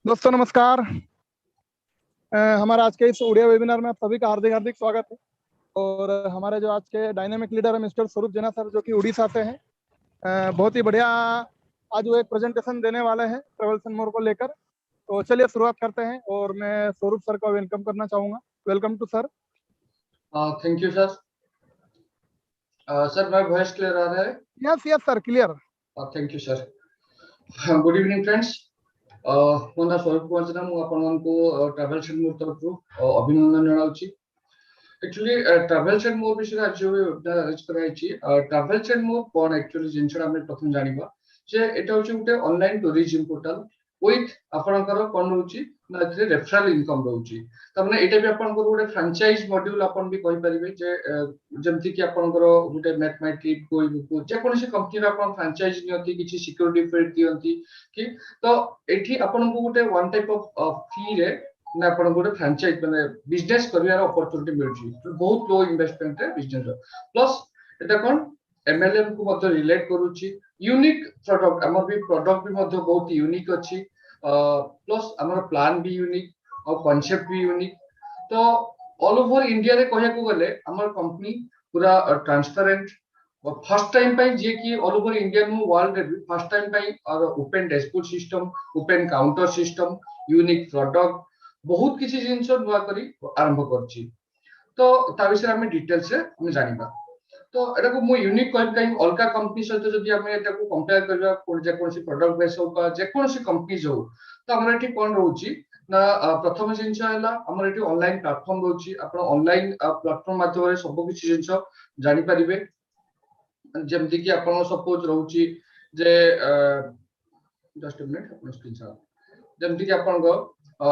दोस्तों नमस्कार। हमारा आज के इस उड़िया वेबिनार में आप सभी का हार्दिक हार्दिक स्वागत है। और हमारे जो आज के डायनेमिक लीडर है मिस्टर स्वरूप जेना सर, जो कि उड़ीसा से हैं। बहुत ही बढ़िया आज वो एक प्रेजेंटेशन देने वाले हैं ट्रेवल्स एंड मोर को लेकर। तो चलिए शुरुआत करते हैं और मैं स्वरूप सर को वेलकम करना चाहूँगा। Welcome to sir. Thank you sir. Sir, my voice clear आ रहा है? Yes yes sir, clear. Thank you sir. Good evening friends. ମୋ ନାଁ ସ୍ୱରୂପ କୁମାର ଜେନା। ମୁଁ ଆପଣମାନଙ୍କୁ ଟ୍ରାଭେଲ୍ସ ଏଣ୍ଡ ମୋର୍ ତରଫରୁ ଅଭିନନ୍ଦନ ଜଣାଉଛି। एक्चुअली ट्रावेल्स एंड मोर विषय आज जो अरेंज कराइछि। ट्रावेल्स एंड मोर कोन एक्चुअली जिनछा हम प्रथम जानिबा जे एटा होछि गुटे ऑनलाइन टूरिज्म पोर्टल विथ आपनकर कोन रहउछि ना एथरे रेफरल इनकम रहउछि। तमने एटा भी आपनकर गुटे फ्रेंचाइज मॉड्यूल आपन भी कहि परिबे जे जेमति कि आपनकर गुटे मेक माय ट्रिप कोइ बुक जे कोनसी कंपनी रा आपन फ्रेंचाइज नियंती किछि सिक्योरिटी फील्ड दियंती कि तो एठी आपनको गुटे वन टाइप ऑफ फी रे ना आपन गुटे फ्रेंचाइज माने बिजनेस करियार अपॉर्चुनिटी मिलछि। बहुत लो इन्वेस्टमेंट रे बिजनेस प्लस एटा कोन एमएलएम को मध्य रिलेट करूछि। यूनिक प्रोडक्ट हमर भी प्रोडक्ट भी मध्य बहुत यूनिक अछि। प्लस हमर प्लान भी यूनिक और कांसेप्ट भी यूनिक। तो ऑल ओवर इंडिया रे कहया को गले हमर कंपनी पूरा ट्रांसपेरेंट और फर्स्ट टाइम पे जे कि ऑल ओवर इंडिया में वर्ल्ड रे फर्स्ट टाइम पे और open dashboard system, open counter system, unique product बहुत किसी जिंस नुआ करी आरंभ करछि। तो ता विषय हमें डिटेल्स से हम जानिबा। तो एटा को मु यूनिक कहब काई अलका कंपनी सहित जदि हमें एटा को कंपेयर करबा कोन जे कोनसी प्रोडक्ट बेस हो का जे कोनसी कंपनीज हो तो हमर एठी कोन रहउछि ना प्रथम जिंस हैला हमर एठी ऑनलाइन प्लेटफॉर्म रहउछि। आपण ऑनलाइन प्लेटफॉर्म माध्यम रे सब किछि जिंस जानि परिबे। जेमति कि आपण सपोज रहउछि जे जस्ट अ मिनिट आपण स्क्रीन शॉट। जेमति कि आपण को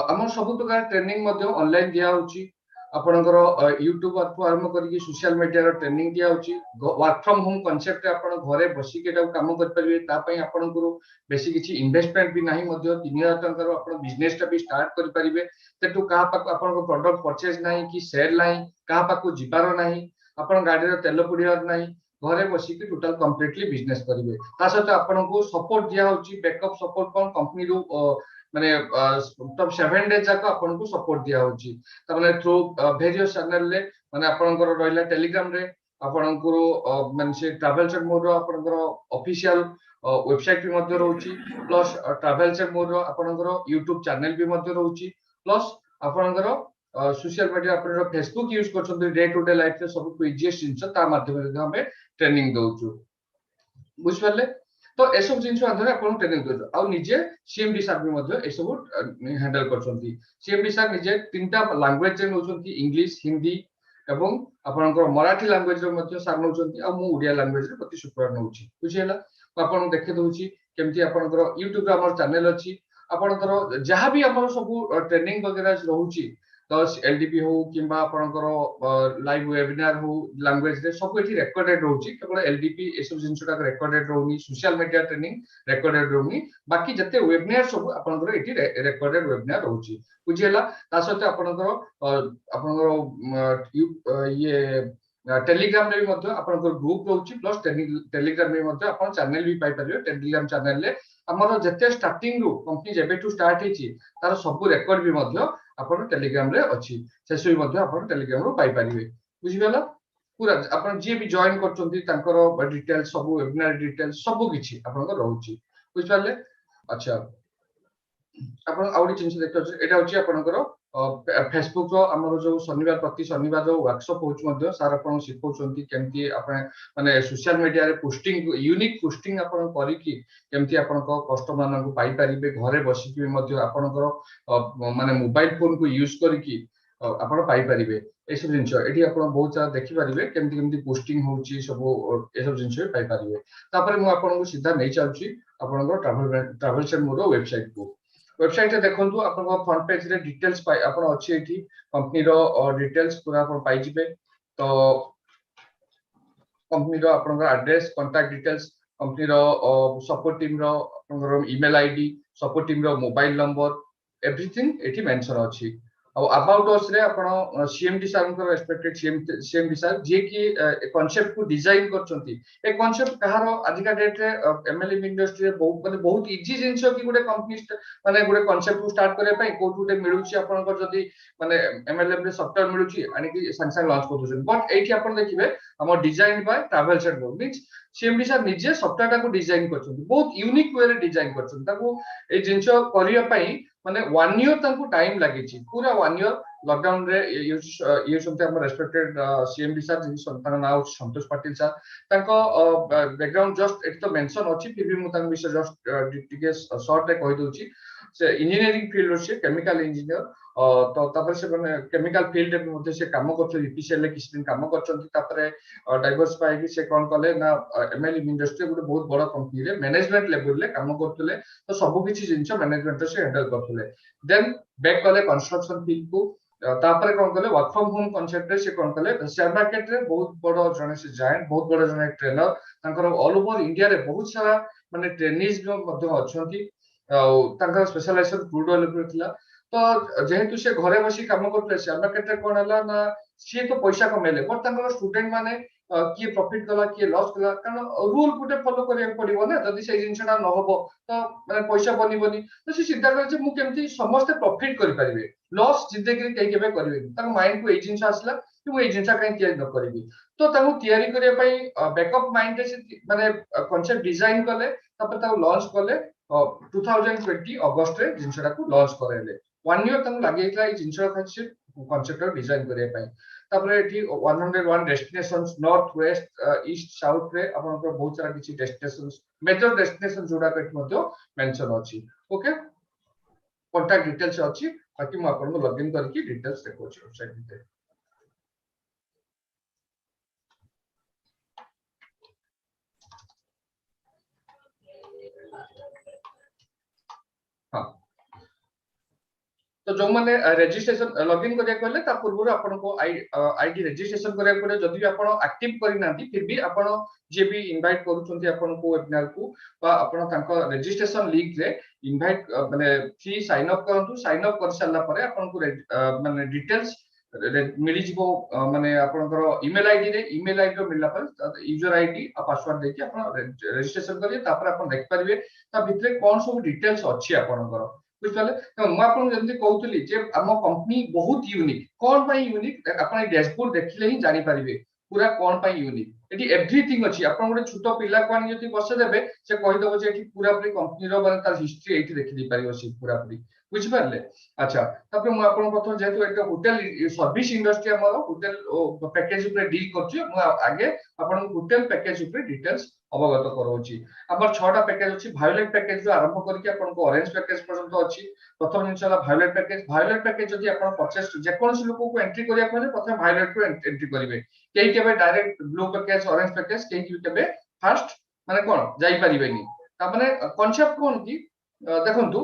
हमर सब प्रकार ट्रेनिंग मध्य ऑनलाइन दिया होछि। आपनकर YouTube आरंभ करके सोशल मीडिया रो ट्रेनिंग दिया होछि। वर्क फ्रॉम होम कांसेप्ट रे आपण घरे बसी के काम कर परिबे। ता पई आपनकर बेसी किछि इन्वेस्टमेंट भी नाही मध्य 3000 टंका रो आपण बिजनेस टा भी स्टार्ट कर परिबे। तेटु का पाक आपनकर प्रोडक्ट परचेज नाही कि सेल नाही, का पाक जिबारो नाही, आपण गाडी रो तेल पुडियार नाही, घरे बसी के टोटल कंप्लीटली बिजनेस करिवे। ता सहित आपनको सपोर्ट दिया होछि, बैकअप सपोर्ट कोन कंपनी रो माने टॉप 7 डेज जाक आपनको सपोर्ट दिया होछि। त माने थ्रू वेरियस चैनल ले माने आपनकर रहला टेलीग्राम रे आपनकर माने से ट्रैवल्स एंड मोर रो आपनकर ऑफिशियल वेबसाइट भी मध्य रहउछि। प्लस ट्रैवल्स एंड मोर रो आपनकर YouTube चैनल भी मध्य रहउछि। प्लस आपनकर सोशल मीडिया आपनकर फेसबुक यूज करछन डे टू डे लाइफ रे सब इजीएस्ट जिंस ता माध्यम रे हमें ट्रेनिंग दउछु। बुझ परले? तो ए सब जिंस आधार अपन ट्रेनिंग दउछु। आ निजे सीएमडी सर भी मध्य ए सब हैंडल करछंती। सीएमडी सर निजे तीनटा लैंग्वेज रे नउछंती, इंग्लिश, हिंदी एवं आपनकर मराठी लैंग्वेज रे मध्य सर नउछंती। आ मु उड़िया लैंग्वेज रे प्रति शुक्रवार नउछि। बुझियला? तो आपन देखे दउछि केमति आपनकर YouTube रे हमर चैनल अछि। आपनकर जहां भी हमर सब ट्रेनिंग वगैरह रहउछि तो एलडीपी हो किंबा आपनकर लाइव वेबिनार हो लैंग्वेज रे सब एठी रिकॉर्डेड रहउछि। केवल एलडीपी ए सब जिंसटा रिकॉर्डेड रहउनी, सोशल मीडिया ट्रेनिंग रिकॉर्डेड रहउनी, बाकी जते वेबिनार सब आपनकर एठी रिकॉर्डेड वेबिनार रहउछि। बुझियला? ता सते आपनकर ये टेलीग्राम रे मध्य आपनकर ग्रुप रहउछि। प्लस टेलीग्राम रे मध्य आपन चैनल भी पाइ परियो। टेलीग्राम चैनल ले हमर जते स्टार्टिंग रो कंपनी जेबे टू स्टार्ट हेछि तार सब रिकॉर्ड भी मध्य अपन टेलीग्राम रे अछि। सेसु भी मध्य अपन टेलीग्राम रो पाइ परिबे। बुझिगला? पूरा अपन जे भी जॉइन करचंती तांकर डिटेल्स सब वेबिनार डिटेल्स सब किछि आपनकर रहउछि। बुझ परले? अच्छा, आपण आउडी जिंस देखछ एटा होछि आपनकर फेसबुक रो हमर जो शनिवार प्रति शनिवार जो वर्कशॉप होछ मध्य सार आपण सिखौछंती केमति आपण माने सोशल मीडिया रे पोस्टिंग यूनिक पोस्टिंग आपण करि कि केमति आपण को कस्टमर मानन को पाइ परिबे। घरे बसी कि मध्य आपनकर माने मोबाइल फोन को यूज करि कि आपण पाइ परिबे। ए सब जिंस एठी आपण बहुत सारा देखि परिबे केमति केमति पोस्टिंग होछि सब ए सब जिंस पाइ परिबे। तापर मु आपण को सीधा नै चालछि आपनकर ट्रैवल्स एंड मोर वेबसाइट को। वेबसाइट रे देखंतु आपन फ्रंट पेज रे डिटेल्स पाइ आपन अछि एठी कंपनी रो डिटेल्स पूरा आपन पाइ जिबे। तो कंपनी रो आपन एड्रेस, कांटेक्ट डिटेल्स, कंपनी रो सपोर्ट टीम रो आपन ईमेल आईडी, सपोर्ट टीम रो मोबाइल नंबर, एवरीथिंग एठी मेंशन अछि। अबाउट अस रे आपण सीएमडी सर को रेस्पेक्टेड सीएमडी सर जे की कांसेप्ट को डिजाइन करछंती ए कांसेप्ट कहारो आजिका डेट रे एमएलएम इंडस्ट्री रे बहुत इजी जिंस की गुटे कंपनी माने गुटे कांसेप्ट को स्टार्ट करे पई कोट गुटे मिलुची आपण को जदी माने एमएलएम रे सॉफ्टवेयर मिलुची आनी कि संसार लॉन्च कर दोछन बट एठी आपण देखिबे हम design by travels and more means CMD sir निजे सॉफ्टवेयर को डिजाइन करछंती बहुत यूनिक वे रे डिजाइन करछंती ताको ए जिंस करिया पई माने 1 ईयर तंकु टाइम लागिची पूरा 1 ईयर लॉकडाउन रे ये सुनते हम रेस्पेक्टेड सीएमडी सर जिन संतान नाउ संतोष पाटिल सर ताको बैकग्राउंड जस्ट एट तो मेंशन अछि फिर भी मु तांग विषय जस्ट टिके शॉर्ट रे कहि दोची से इंजीनियरिंग फील्ड रे केमिकल इंजीनियर तो तापर से केमिकल फील्ड रे मध्ये से काम करछ ईपीसीएल ले किछ दिन काम करछंती तापर डाइवर्सिफाई कि से कोन कले ना एमएलएम इंडस्ट्री गुटे बहुत बड़ा कंपनी रे मैनेजमेंट लेवल ले काम करथले तो सब किछि जिंस मैनेजमेंट से हैंडल करथले देन बैक कले कंस्ट्रक्शन फील्ड को तापर कोन कले वर्क फ्रॉम होम कांसेप्ट रे से कोन कले शेयर मार्केट रे बहुत बड़ा जने से जायंट बहुत बड़ा जने ट्रेनर तांकर ऑल ओवर इंडिया रे बहुत सारा माने ट्रेनिज मध्ये अछंती तांकर स्पेशलाइजेशन क्रूड ऑयल पर थिला तो जेहेतु से घरे बसी काम करथले शेयर मार्केट रे कोन हला ना सी तो पैसा कमेले बट तांकर स्टूडेंट माने किए प्रॉफिट कला किए लॉस कला कारण रूल गुटे फॉलो करिया पड़िबो ना जदी से जिंसटा न होबो तो माने पैसा बनिबोनी तो से चिंता करे जे मु केमती समस्त प्रॉफिट करि परिबे लॉस जिंदगी कई केबे करबे तार माइंड को ए जिंस आसला कि मु ए जिंसा कई तयारी न करबी तो ताको तयारी करिया पई बैकअप माइंड से माने कांसेप्ट डिजाइन कले तापर ताको लॉन्च कले 2020 अगस्त रे जिंसटा को लॉन्च करेले 1 ईयर तक लागेला ए जिंसटा खाछि कांसेप्ट डिजाइन करिया पई तापरे एठी 101 destinations north west east south रे आपन को बहुत सारा किछि डेस्टिनेशंस मेजर डेस्टिनेशन जोडा कट मतो मेंशन अछि ओके कांटेक्ट डिटेल्स अछि बाकी म आपन को लॉगिन करके डिटेल्स देखौ छी वेबसाइट पे हां तो जो माने रजिस्ट्रेशन लॉगिन करिया कहले ता पूर्व आपन को आईडी रजिस्ट्रेशन करिया पड़े जदि भी आपन एक्टिव करि नांती फिर भी आपन जे भी इनवाइट करूछंती आपन को वेबिनार को बा आपन तांको रजिस्ट्रेशन लिंक रे इनवाइट माने फ्री साइन अप करंतु साइन अप कर सारला परे आपन को माने डिटेल्स मिली जिवो माने आपनकर ईमेल आईडी रे ईमेल आईडी रो मिलला पर यूजर आईडी आ पासवर्ड देके आपन रजिस्ट्रेशन करिए तापर आपन देख परिबे ता भितरे कोन सब डिटेल्स अछि आपनकर बुझले तो म आपन जल्दी कहउतली जे हम कंपनी बहुत यूनिक कोन पई यूनिक आपन डैशबोर्ड देखले ही जानि परिबे पूरा कोन पई यूनिक एटी एवरीथिंग अछि आपन गोटे छोटो पिला कोन जति बसे देबे से कहि दबो जे एटी पूरा पूरी कंपनी रो माने तार हिस्ट्री एटी देखि दी परिबो से पूरा पूरी बुझ परले अच्छा तब म आपन प्रथम जेतु एक होटल सर्विस इंडस्ट्री हमरो होटल पैकेज ऊपर डील करछु म आगे आपन होटल पैकेज ऊपर डिटेल्स अवगत करौची हमर 6टा पैकेज अछि वायलेट पैकेज जो आरंभ करके आपन को ऑरेंज पैकेज पर्यंत अछि प्रथम जिनसला वायलेट पैकेज जदि आपन परचेस जे कोन लोक को एंट्री करिया कहले प्रथम वायलेट को एंट्री करिवे केही केबे direct blue package orange package केही केबे फर्स्ट माने कोन जाई परिबेनी ता माने कांसेप्ट कोन की देखंतु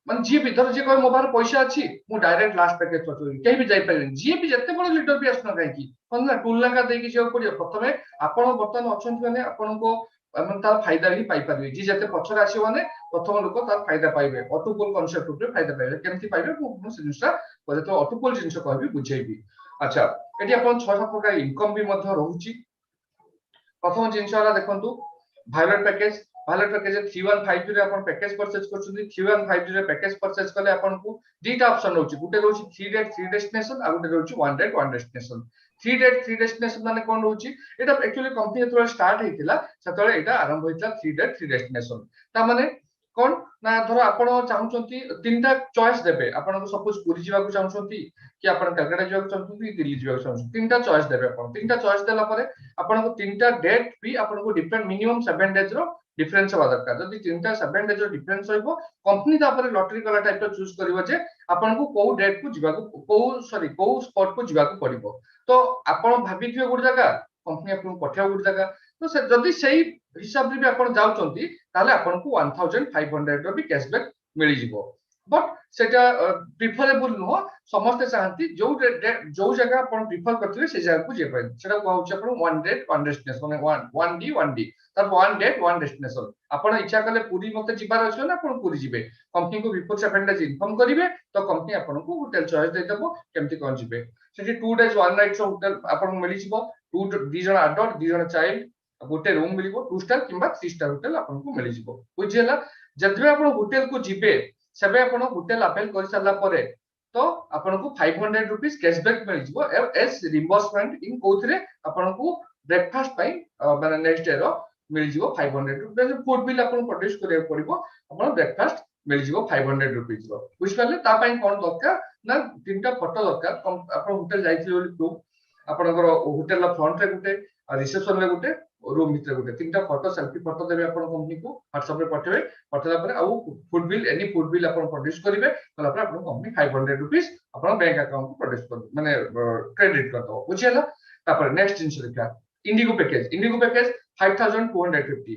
मान जी भी धर जे कोइ मो बार पैसा अछि मु डायरेक्ट लास्ट पैकेज पचोरी केही भी जाई परिबेनी जी भी जत्ते बड़ लीडर भी आसना काई की कोन ना टूल लगा दे कि जे पड़ियो प्रथमे आपन बर्तन अछन माने आपन को मन तार फायदा ही पाई परबे जी जते पछर आसी माने प्रथम लोक तार फायदा पाइबे ऑटोपोल कांसेप्ट ऊपर फायदा पाइबे केमति पाइबे मु जिनसा पजे तो ऑटोपोल जिनस कहबी बुझेबी अच्छा एटी अपन 6 प्रकार इनकम भी मध्य रहउची प्रथम जिनस वाला देखंतु वायलेट पैकेज 3150 रे अपन पैकेज परचेज करछुनी 3150 रे पैकेज परचेज करले अपन को दीटा ऑप्शन रहउची गुटे रहउची 3 डेट 3 डेस्टिनेशन आ गुटे रहउची 1 डेट 1 डेस्टिनेशन 3 डेट 3 डेस्टिनेशन माने कोन रहउची एटा एक्चुअली कंपनी जेतले स्टार्ट हेतिला सेतले एटा आरंभ होइतला 3 डेट 3 डेस्टिनेशन ता माने कोन ना धरो आपण चाहुचंती तीनटा चॉइस देबे आपण को सपोज पुरी जीवा को चाहुचंती कि आपण कलकत्ता जीवा को चाहुचंती दिल्ली जीवा को चाहुचंती तीनटा चॉइस देबे आपण तीनटा चॉइस देला परे आपण को तीनटा डेट भी आपण को डिफरेंट मिनिमम 7 डेज रो डिफरेंस हवा दरकार जदि तीनटा 7 डेज रो डिफरेंस होइबो कंपनी तापर लॉटरी कला टाइप रो चूज करिवो जे आपण को को डेट को जीवा को को स्पॉट को जीवा को पड़िबो तो आपण भाबिथियो गुड जगह कंपनी आपन पठिया गुड जगह तो से जदि सही हिसाब रे भी आपण जाउचंती ताले आपण को 1500 रो भी कैशबैक मिली जिवो बट सेटा प्रिफरेबल नुह समस्त चाहती जो जगह अपन प्रिफर करथिबे से जगह को जे पाइ सेटा कहउछ अपन वन डे वन डेस्टिनेशन माने वन डी तर वन डे वन डेस्टिनेशन अपन इच्छा करले पूरी मते जिबार अछि ना अपन पूरी जिबे कंपनी को बिफोर 7 डेज इन्फॉर्म करिवे तो कंपनी अपन को होटल चॉइस दे देबो केमति कोन जिबे सेठी 2 डेज 1 नाइट होटल अपन मिली जिवो दी जण अडल्ट दी जण चाइल्ड गोटे रूम मिलिबो 2 स्टार किंबा 3 स्टार होटल अपन को मिली जिवो बुझियला जतबे अपन होटल को जिबे सेबे अपन होटल अवेल कर सारला परे तो अपन को 500 रुपीस कैशबैक मिल जिवो एस रिम्बर्समेंट इन कोथरे अपन को ब्रेकफास्ट पई माने नेक्स्ट डे रो मिल जिवो 500 रुपीस फूड बिल अपन प्रोड्यूस करे पड़िबो अपन ब्रेकफास्ट मिल जिवो 500 रुपीस रो बुझ पाले ता पई कोन दरकार ना तीनटा फोटो दरकार अपन होटल जाइथिले बोली प्रूफ आपनकर होटल ला फ्रंट रे गुटे रिसेप्शन रे गुटे रूम भीतर गुटे तीनटा फोटो सेल्फी फोटो देबे अपन कंपनी को WhatsApp रे पठेबे पठेला पर आउ food bill any food bill अपन प्रोड्यूस करिवे तला पर अपन कंपनी 500 रुपीस अपन बैंक अकाउंट को प्रोड्यूस कर माने क्रेडिट कर दो बुझियला तापर नेक्स्ट जिंस देखा इंडिगो पैकेज 5250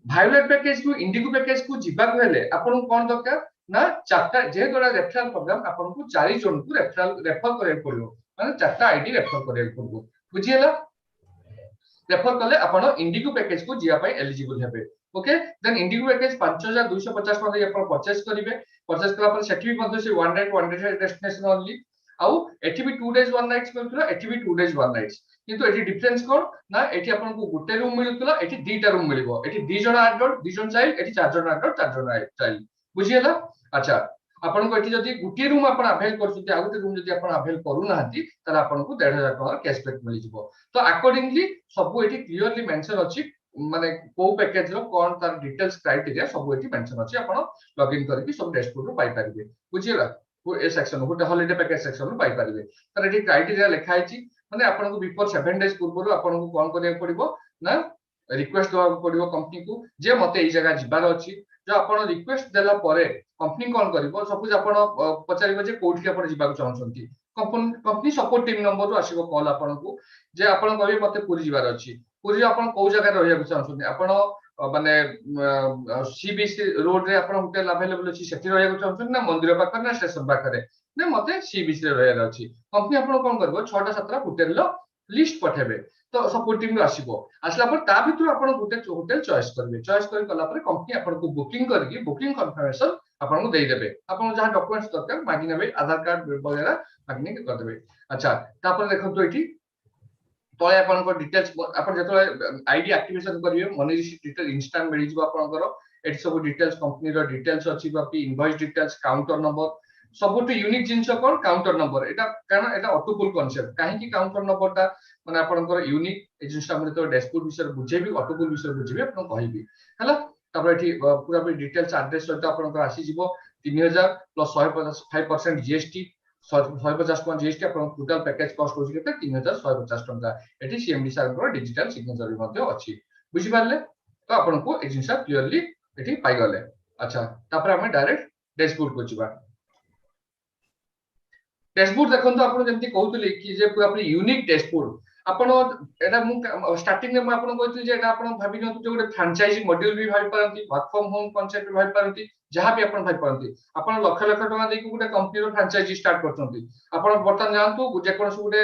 भायोलेट पैकेज को इंडिगो पैकेज को जिबा कहले अपन कोन दरकार ना चारटा जे द्वारा रेफरल प्रोग्राम अपन को 4 जन को रेफर करे पड़ियो माने चारटा आईडी रेफर करे पड़ियो बुझियला रेफर कले अपन इंडिगो पैकेज को जिया पाई एलिजिबल हेबे ओके देन इंडिगो पैकेज 5250 मध्ये अपन परचेस करिवे परचेस कला पर सेठी भी मध्ये से वन डे डेस्टिनेशन ओनली आउ एठी भी 2 डेज 1 नाइट्स करथला एठी भी 2 डेज 1 नाइट्स किंतु एठी डिफरेंस कोन ना एठी अपन को गुटे रूम मिलुतला एठी दीटा रूम मिलिबो एठी 2 जण अडल्ट 2 जण चाइल्ड एठी 4 जण अडल्ट 4 जण चाइल्ड बुझियला अच्छा अपन को एठी जदी गुटे रूम अपन अवेल करछुती आ गुटे रूम जदी अपन अवेल करू नाहंती तला अपन को 1500 टका कैशबैक मिलि जिवो तो अकॉर्डिंगली सब एठी क्लियरली मेंशन अछि माने को पैकेज रो कोन तार डिटेल्स क्राइटेरिया सब एठी मेंशन अछि अपन लॉगिन करके सब डैशबोर्ड रो पाई परिबे बुझियला वो ए सेक्शन को हॉलिडे पैकेज सेक्शन रो पाई परिबे तर एठी क्राइटेरिया लिखा आछि माने अपन को बिफोर 7 डेज पूर्व अपन को कोन करे पड़िबो ना रिक्वेस्ट दवा पड़िबो कंपनी को जे मते ए जगह जिबार अछि जो अपन रिक्वेस्ट देला परे कंपनी कोन करबो सपोज अपन पचारिबो जे कोठी अपन जिबाक चाहछंती कंपनी सपोर्ट टीम नंबर रो आसीबो कॉल अपन को जे अपन कहबे मते पूरी जिबार अछि पूरी अपन को जगह रहिया चाहछंती अपन माने सी बीच रोड रे अपन होटल अवेलेबल अछि सेठी रहिया चाहछंती ना मंदिर पाखर ना स्टेशन पाखरे ना मते सी बीच रे रहिया अछि कंपनी अपन कोन करबो 6 टा 7 होटल लो लिस्ट पठेबे तो सपोर्ट टीम आसीबो आसला पर ता भितर अपन गुटे होटल चॉइस करबे चॉइस कर कला पर कंपनी अपन को बुकिंग करके बुकिंग कंफर्मेशन अपन को देई देबे अपन जहां डॉक्यूमेंट्स दरकार मागी नेबे आधार कार्ड वगैरह मागी कर देबे अच्छा तापर देखो तो एठी तळे अपन को डिटेल्स अपन जतो आईडी एक्टिवेशन करिवे मनी रिसीट डिटेल इंस्टेंट मिली जिवो अपन को एठी सब डिटेल्स कंपनी रो डिटेल्स अछि बाकी इनवॉइस डिटेल्स काउंटर नंबर सबुठ यूनिक जिंस कोन काउंटर नंबर एटा कारण एटा ऑटोपुल कांसेप्ट काहे कि काउंटर नंबरटा माने आपनकर यूनिक ए जिंसटा हमरे तो डैशबोर्ड विषय बुझेबी ऑटोपुल विषय बुझेबी आपन कहबी हला तापर एठी पूरा भी डिटेल्स एड्रेस सहित आपनकर आसी जिवो 3000 प्लस 105% जीएसटी 150% जीएसटी आपन टोटल पैकेज कॉस्ट होची केते 3150 टंका एठी सीएमडी सर डिजिटल सिग्नेचर भी मध्ये अछि बुझि पारले तो आपन को ए जिंसटा क्लियरली एठी पाई गले अच्छा तापर हम डायरेक्ट डैशबोर्ड को जिबा डैशबोर्ड देखंतु आपण जेंति कहउतली कि जे पूरा अपनी यूनिक डैशबोर्ड आपण एटा मु स्टार्टिंग में आपण कहउतली जे एटा आपण भाबी नतु जे गोटे फ्रेंचाइजी मॉड्यूल भी भाबी पारंती वर्क फ्रॉम होम कांसेप्ट भी भाबी पारंती जहां भी आपण भाबी पारंती आपण लाख लाख टका देकी गोटे कंपनी रो फ्रेंचाइजी स्टार्ट करछंती आपण बर्तन जानतु जे कोनस गोटे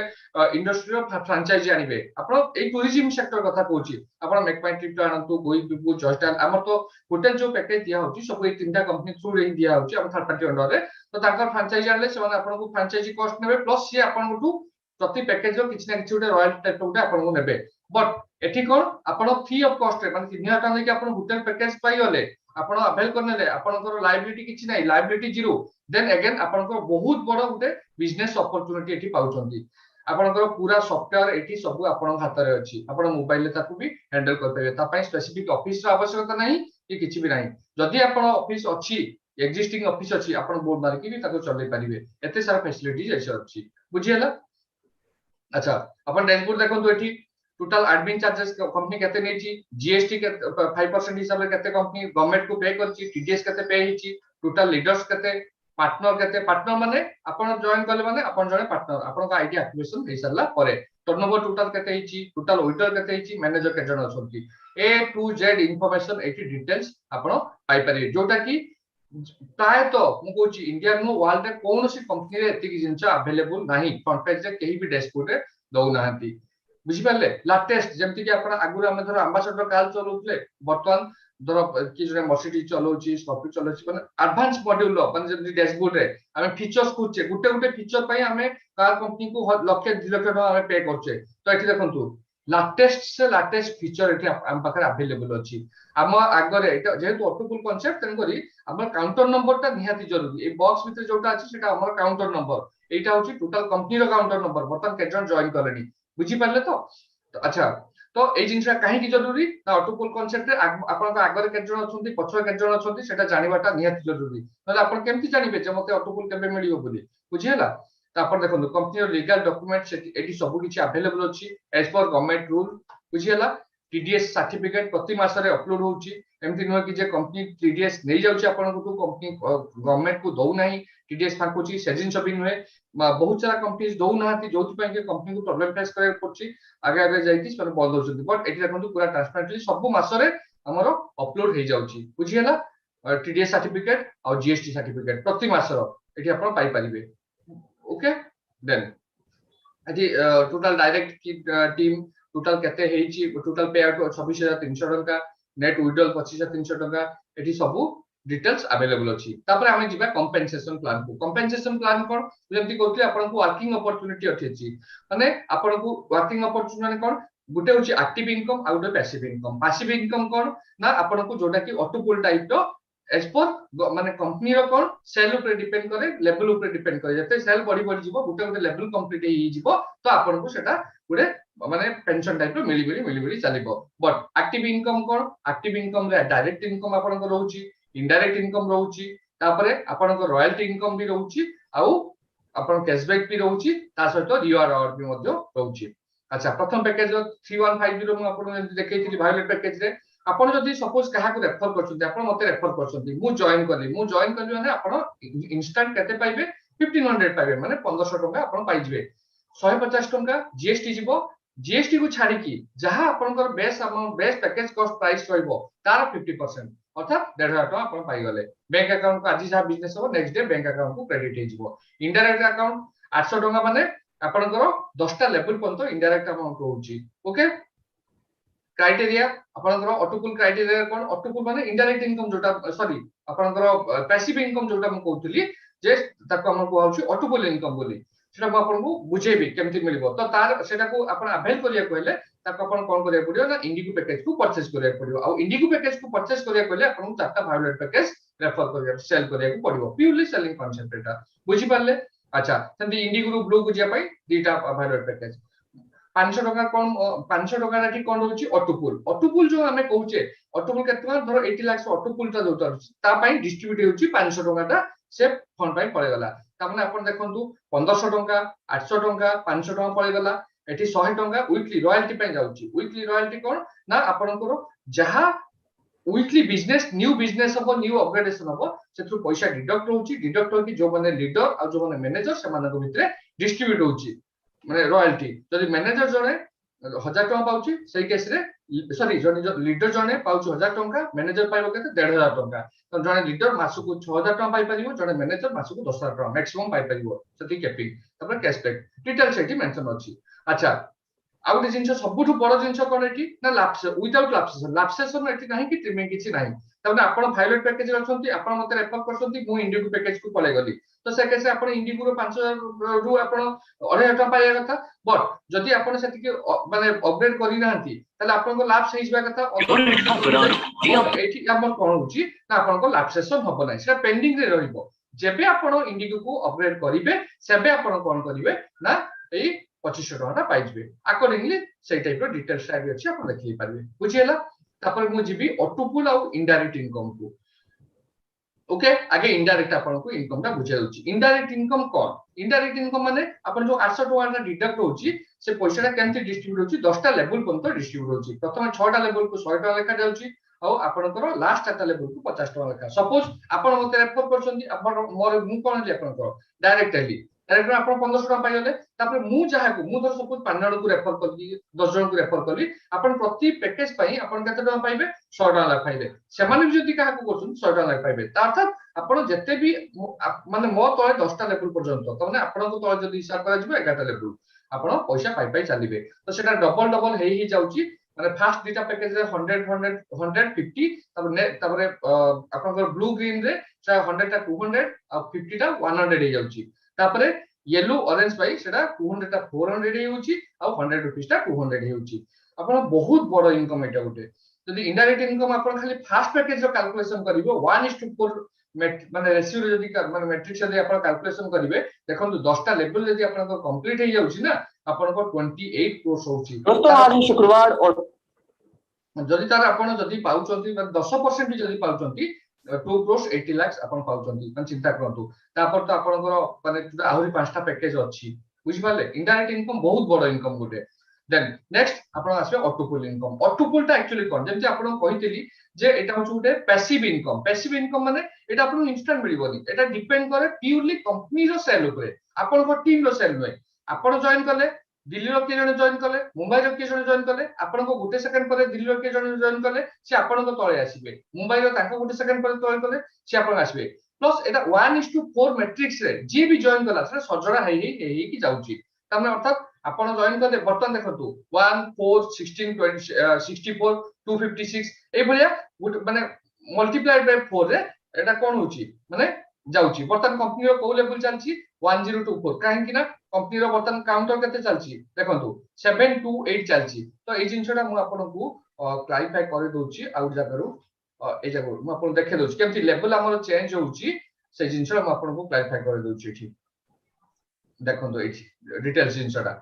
इंडस्ट्री रो फ्रेंचाइजी आनिबे आपण ए टूरिज्म सेक्टर कथा कहउची आपण मेक माय ट्रिप आनंतु गोई पिपु जॉयस्टाइल हमर तो होटल जो पैकेज दिया होची सब ए तीनटा कंपनी थ्रू रे दिया होची हम थर्ड पार्टी अंडर रे तो ताकर फ्रेंचाइजी आनले सेवन आपण को फ्रेंचाइजी कॉस्ट नेबे प्लस से आपण को प्रति पैकेज रो किछ ना किछ उडे रॉयल टाइप उडे आपण को नेबे बट एठी कोन आपण फ्री ऑफ कॉस्ट रे माने 3000 टका के आपण होटल पैकेज पाई गले आपण अवेल करनेले आपनकर लायबिलिटी किछ नै लायबिलिटी जीरो देन अगेन आपनकर बहुत बड़ उडे बिजनेस अपॉर्चुनिटी एठी पाउछंती आपनकर पूरा सॉफ्टवेयर एठी सब आपण हाथ रे अछि आपण मोबाइल ले ताकू भी हैंडल कर पेबे ता पई स्पेसिफिक ऑफिस रा आवश्यकता नै कि किछ भी नै जदी आपण ऑफिस अछि एक्जिस्टिंग ऑफिस अछि आपण बोर्ड मार्क भी ताको चलै परिबे एते सारा फैसिलिटीज ऐसे अछि बुझियला अच्छा अपन डैशबोर्ड देखो तो एठी टोटल एडमिन चार्जेस कंपनी केते नेची जीएसटी के 5% हिसाब रे केते कंपनी गवर्नमेंट को पे करची टीडीएस केते पे हिची टोटल लीडर्स केते पार्टनर माने आपण जॉइन करले माने आपण जने पार्टनर आपण का आईडी एक्टिवेशन हे सरला परे टर्नओवर टोटल केते हिची टोटल वेटर केते हिची मैनेजर के जण अछंती ए टू जेड इंफॉर्मेशन एठी डिटेल्स आपण पाई पारे जोटा की प्राय तो मु कहूँ इंडिया नो वर्ल्ड रे कौन सी कंपनी रे एतिक जिंस अवेलेबल नाही फ्रंट पेज रे कहीं भी डैशबोर्ड रे दउ नाहंती बुझी पाले लेटेस्ट जेमति कि आपण आगुर हम धर एम्बेसडर कार चलौतले वर्तमान धर कि जने मर्सिडीज चलौची स्कॉर्पियो चलौची माने एडवांस मॉड्यूल माने जेमति डैशबोर्ड रे हमें फीचर्स कुचे गुटे गुटे फीचर पई हमें कार कंपनी को लाख 2 लाख टका हमें पे करछे तो एठी देखंतु लेटेस्ट से लेटेस्ट फीचर एठी हम पाखरे अवेलेबल अछि हम आगरे एटा जेहेतु ऑटोपुल कांसेप्ट तन करी हमर काउंटर नंबर ता निहाती जरूरी ए बॉक्स भीतर जोटा अछि सेटा हमर काउंटर नंबर एटा होछि टोटल कंपनी रो काउंटर नंबर बर्तन केजन जॉइन करनी बुझी पारले तो अच्छा तो ए जिनसा काहे की जरूरी ना ऑटोपुल कांसेप्ट रे आपन आगरे केजन अछंती पछरे केजन अछंती सेटा जानिबाटा निहाती जरूरी नले आपन केमति जानिबे जे मते ऑटोपुल केबे मिलियो बोली बुझियला तो आपन देखो कंपनी रो लीगल डॉक्यूमेंट्स एटी सब किछि अवेलेबल अछि एज पर गवर्नमेंट रूल बुझियला टीडीएस सर्टिफिकेट प्रति मास रे अपलोड होउची एमति न कि जे कंपनी टीडीएस नै जाउची आपन को कंपनी गवर्नमेंट को दउ नाही टीडीएस फाकुची सेजिन शॉपिंग हुए बहुत सारा कंपनीज दउ नाहाती जोथि पय के कंपनी को प्रॉब्लम फेस करे पड़ची आगे आगे जाईती सर बंद होउची बट एटी देखंतु पूरा ट्रांसपेरेंटली सब मास रे हमरो अपलोड हे जाउची बुझियला टीडीएस सर्टिफिकेट और जीएसटी सर्टिफिकेट प्रति मास रो एटी आपन पाई परिबे ओके देन एटी टोटल डायरेक्ट की टीम टोटल केते हेची टोटल पे आउट 26300 टका नेट विड्रॉल 25300 टका एठी सब डिटेल्स अवेलेबल अछि तापर हम जिबा कंपेंसेशन प्लान को कंपेंसेशन प्लान कोन जेमति कहथि आपन को वर्किंग अपॉर्चुनिटी अछि माने आपन को वर्किंग अपॉर्चुनिटी कोन गुटे होची एक्टिव इनकम आ गुटे पैसिव इनकम कोन ना आपन को जोटा कि ऑटोपुल टाइप रो एज पर माने कंपनी रो कोन सेल ऊपर डिपेंड करे लेवल ऊपर डिपेंड करे जते सेल बड़ी बड़ी जीवो गुटे गुटे लेवल कंप्लीट ही जीवो तो आपन को सेटा गुटे माने पेंशन टाइप रो मिली चलिबो बट एक्टिव इनकम कोन एक्टिव इनकम रे डायरेक्ट इनकम आपन को रहउची इनडायरेक्ट इनकम रहउची तापरे आपन को रॉयल्टी इनकम भी रहउची आउ आपन कैशबैक भी रहउची ता सहित रिवार्ड भी मध्ये रहउची अच्छा प्रथम पैकेज 3150 मु आपन देखैथिली वायलेट पैकेज रे आपण जदी सपोज कहा को रेफर करछथि आपण मते रेफर करछथि मु जॉइन करली माने आपण इंस्टेंट केते पाइबे 1500 पाइबे माने 1500 टका आपण पाइ जिवे 150 टका जीएसटी जीवो जीएसटी को छाडी की जहां आपनकर base amount base package cost price रहइबो तार 50% अर्थात 1.5 टका आपण पाइ गले बैंक अकाउंट को आज जहां बिजनेस हो नेक्स्ट डे बैंक अकाउंट को क्रेडिट हे जिवो इनडायरेक्ट अकाउंट 800 टका माने आपनकर 10 टा लेवल पंतो इनडायरेक्ट अमाउंट होउची ओके क्राइटेरिया आपनकर ऑटोपुल क्राइटेरिया कोन ऑटोपुल माने इनडायरेक्ट इनकम जोटा सॉरी आपनकर पैसिव इनकम जोटा म कहउतली जे ताको हम कहउची ऑटोपुल इनकम बोली सेटा म आपन को बुझेबी केमति मिलिबो तो तार सेटा को आपन अवेल करिया कहले ताको आपन कोन करिया पडियो ना इंडिगो पैकेज को परचेज करिया पडियो आ इंडिगो पैकेज को परचेज करिया कहले आपन को चारटा वायलेट पैकेज रेफर करिया सेल करिया को पडियो प्योरली सेलिंग कांसेप्ट एटा बुझी पाले अच्छा तंदी इंडिगो ब्लू को जिया पई दीटा वायलेट पैकेज 500 टका कोन 500 टका राठी कोन होची ऑटोपुल जो हमें कहूचे ऑटोपुल केतना धरो 80 लाख ऑटोपुल ता जोटा ता पई डिस्ट्रीब्यूट होची 500 टका ता से फंड पई पड़े गला ता माने अपन देखंतु 1500 टका 800 टका 500 टका पड़े गला एठी 100 टका वीकली रॉयल्टी पई जाउची वीकली रॉयल्टी कोन ना आपनकर जहां वीकली बिजनेस न्यू बिजनेस हो न्यू अपग्रेडेशन हो सेथु पैसा डिडक्ट होची डिडक्ट हो कि जो माने लीडर आ जो माने मैनेजर से माने भितरे डिस्ट्रीब्यूट होची माने रॉयल्टी जदि मैनेजर जने 1000 टका पाउची सही केस रे सॉरी जने जो लीडर जने पाउची 1000 टका मैनेजर पाइबो केते 1500 टका तो जने लीडर मासु को 6000 टका पाइ परिबो जने मैनेजर मासु को 10000 टका मैक्सिमम पाइ परिबो सती कैपिंग तपर कैशबैक डिटेल सेठी मेंशन अछि अच्छा आ गुटे जिंस सबुठु बड़ जिंस कोन एठी ना लैप्स विदाउट लैप्सेशन एठी नाही कि ट्रिमिंग किछि नाही तबने आपण वायलेट पैकेज रछंती आपण मते रेफर करछंती मु इंडिगो पैकेज को पळे गली तो से केसे आपण इंडिगो रो 5000 रु आपण 2500 टका पाइया कथा बट जदि आपण सेति के माने अपग्रेड करि नाहंती तले आपण को लाभ सही जबा कथा एठी हमर कोन होची ना आपण को लैप्सेशन हबो नाही सेटा पेंडिंग रे रहिबो जेबे आपण इंडिगो को अपग्रेड करिवे सेबे आपण कोन करिवे ना एई 2500 टका पाइ जबे अकॉर्डिंगली से टाइप रो डिटेल्स आबि अछि आपण देखि पारबे बुझियला तापर मु जिबी ऑटोपुल आ इनडायरेक्ट इनकम को ओके आगे इनडायरेक्ट आपन को इनकम ता बुझे होची इनडायरेक्ट इनकम कोन इनडायरेक्ट इनकम माने आपन जो 800 टका डिडक्ट होची से पैसा ता केमति डिस्ट्रीब्यूट होची 10 टा लेवल पंतो डिस्ट्रीब्यूट होची प्रथम 6 टा लेवल को 100 टका लेखा जाउची आ आपनकर लास्ट टा लेवल को 50 टका लेखा सपोज आपन मते रेफर करछंती आपन मोर मु कोन जे आपन को डायरेक्ट आली डायरेक्ट आपण 1500 टका पाइले तापर मु जाहा को मु धर सपोज 5 जन को रेफर करली 10 जन को रेफर करली आपण प्रति पैकेज पई आपण केते टका पाइबे 100 टका लाख पाइबे सेमाने भी जदी काहा को करछन 100 टका लाख पाइबे अर्थात आपण जते भी माने मो तळे 10 टा लेवल पर्यंत तने आपण को तळे जदी हिसाब करा जिवो 11 टा लेवल आपण पैसा पाइ पाइ चलीबे तो सेटा डबल डबल हेई जाउची माने फास्ट दुटा पैकेज रे 100 150 तापर आपनकर ब्लू ग्रीन रे 100 टा 200 और 50 टा 100 हे जाउची तापर येलो ऑरेंज पाई सेटा 200 टा 400 हे होची और 100 रुपीस टा 200 हे होची आपण बहुत बड़ इनकम एटा गुटे जदी इनडायरेक्ट इनकम आपण खाली फास्ट पैकेज रो कैलकुलेशन करिवो 1:4 माने रेशियो जदी माने मैट्रिक्स जदी आपण कैलकुलेशन करिवे देखंतु 10 टा लेवल जदी आपण को कंप्लीट हे जाउची ना आपण को 28 कोर्स होची दोस्तों आज शुक्रवार और जदी तार आपण जदी पाउचंती 10% भी जदी पाउचंती 2 crores 80 lakhs आपण पाउचंती मन चिंता करंतु तापर तो आपनकर माने आहुरी पांचटा पैकेज अछि बुझि पाले इनडायरेक्ट इनकम बहुत बड़ इनकम गुटे देन नेक्स्ट आपण आसे ऑटोपुल इनकम ऑटोपुल ता एक्चुअली कोन जेमति आपण कहितली जे एटा होछ गुटे पैसिव इनकम माने एटा आपण इंस्टेंट मिलिबोनी एटा डिपेंड करे प्योरली कंपनी रो सेल ऊपर आपण को टीम रो सेल नै आपण जॉइन करले दिल्ली रो के जने जॉइन करले मुंबई रो के जने जॉइन करले आपण को गुटे सेकंड पर दिल्ली रो के जने जॉइन करले से आपण को तळे आसीबे मुंबई रो ताको गुटे सेकंड पर तळे करले से आपण आसीबे प्लस एटा 1:4 मैट्रिक्स रे जे भी जॉइन करला से सजरा हेई की जाउची तमे अर्थात आपण जॉइन करले बर्तन देखंतु 1 4 16 20 64 256 ए भलिया माने मल्टीप्लाइड बाय 4 रे एटा कोन होची माने जाउची बर्तन कंपनी रो को लेवल चलची 1024 काहे कि ना कंपनी रो बर्तन काउंटर केते चलची देखंतु 728 चलची तो ए जिंसटा मु आपन को क्लैरिफाई कर दोची आउट जाकरू ए जाकरू मु आपन देखे दोची केमति लेवल हमर चेंज होची से जिंसटा मु आपन को क्लैरिफाई कर दोची ठीक देखंतु एठी डिटेल्स जिंसटा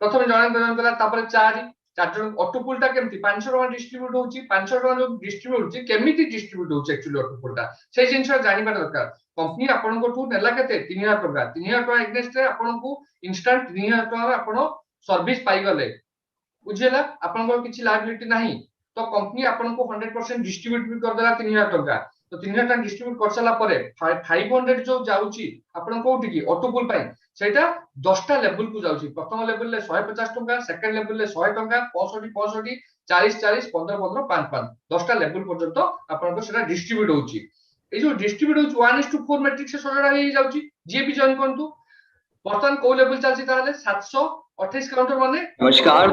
प्रथम जॉइन करला तापर 4 जन ऑटोपुलटा केमति 500 टका डिस्ट्रीब्यूट होची 500 टका जो डिस्ट्रीब्यूट होची केमिति डिस्ट्रीब्यूट होची एक्चुअली ऑटोपुलटा से जिंसटा जानिबा दरकार कंपनी आपन को ठू नेला केते 3000 टका एग्नेस्ट रे आपन को इंस्टेंट 3000 टका आपन सर्विस पाई गले बुझेला आपन को किछि लायबिलिटी नाही तो कंपनी आपन को 100% डिस्ट्रीब्यूट भी कर देला 3000 टका तो 3000 टका डिस्ट्रीब्यूट कर सला परे 500 जो जाउची आपन कोठी की ऑटोपुल पाई सेटा 10 टा लेवल को जाउची प्रथम लेवल ले 150 टका सेकंड लेवल ले 100 टका 65 65 40 40 15 15 5 5 10 टा लेवल पर्यंत आपन को सेटा डिस्ट्रीब्यूट होची ए जो डिस्ट्रीब्यूट होची 1:4 मैट्रिक्स से सजड़ा हे जाउची जे भी जॉइन करंतु बर्तन को लेवल चलची ताले 728 काउंटर माने नमस्कार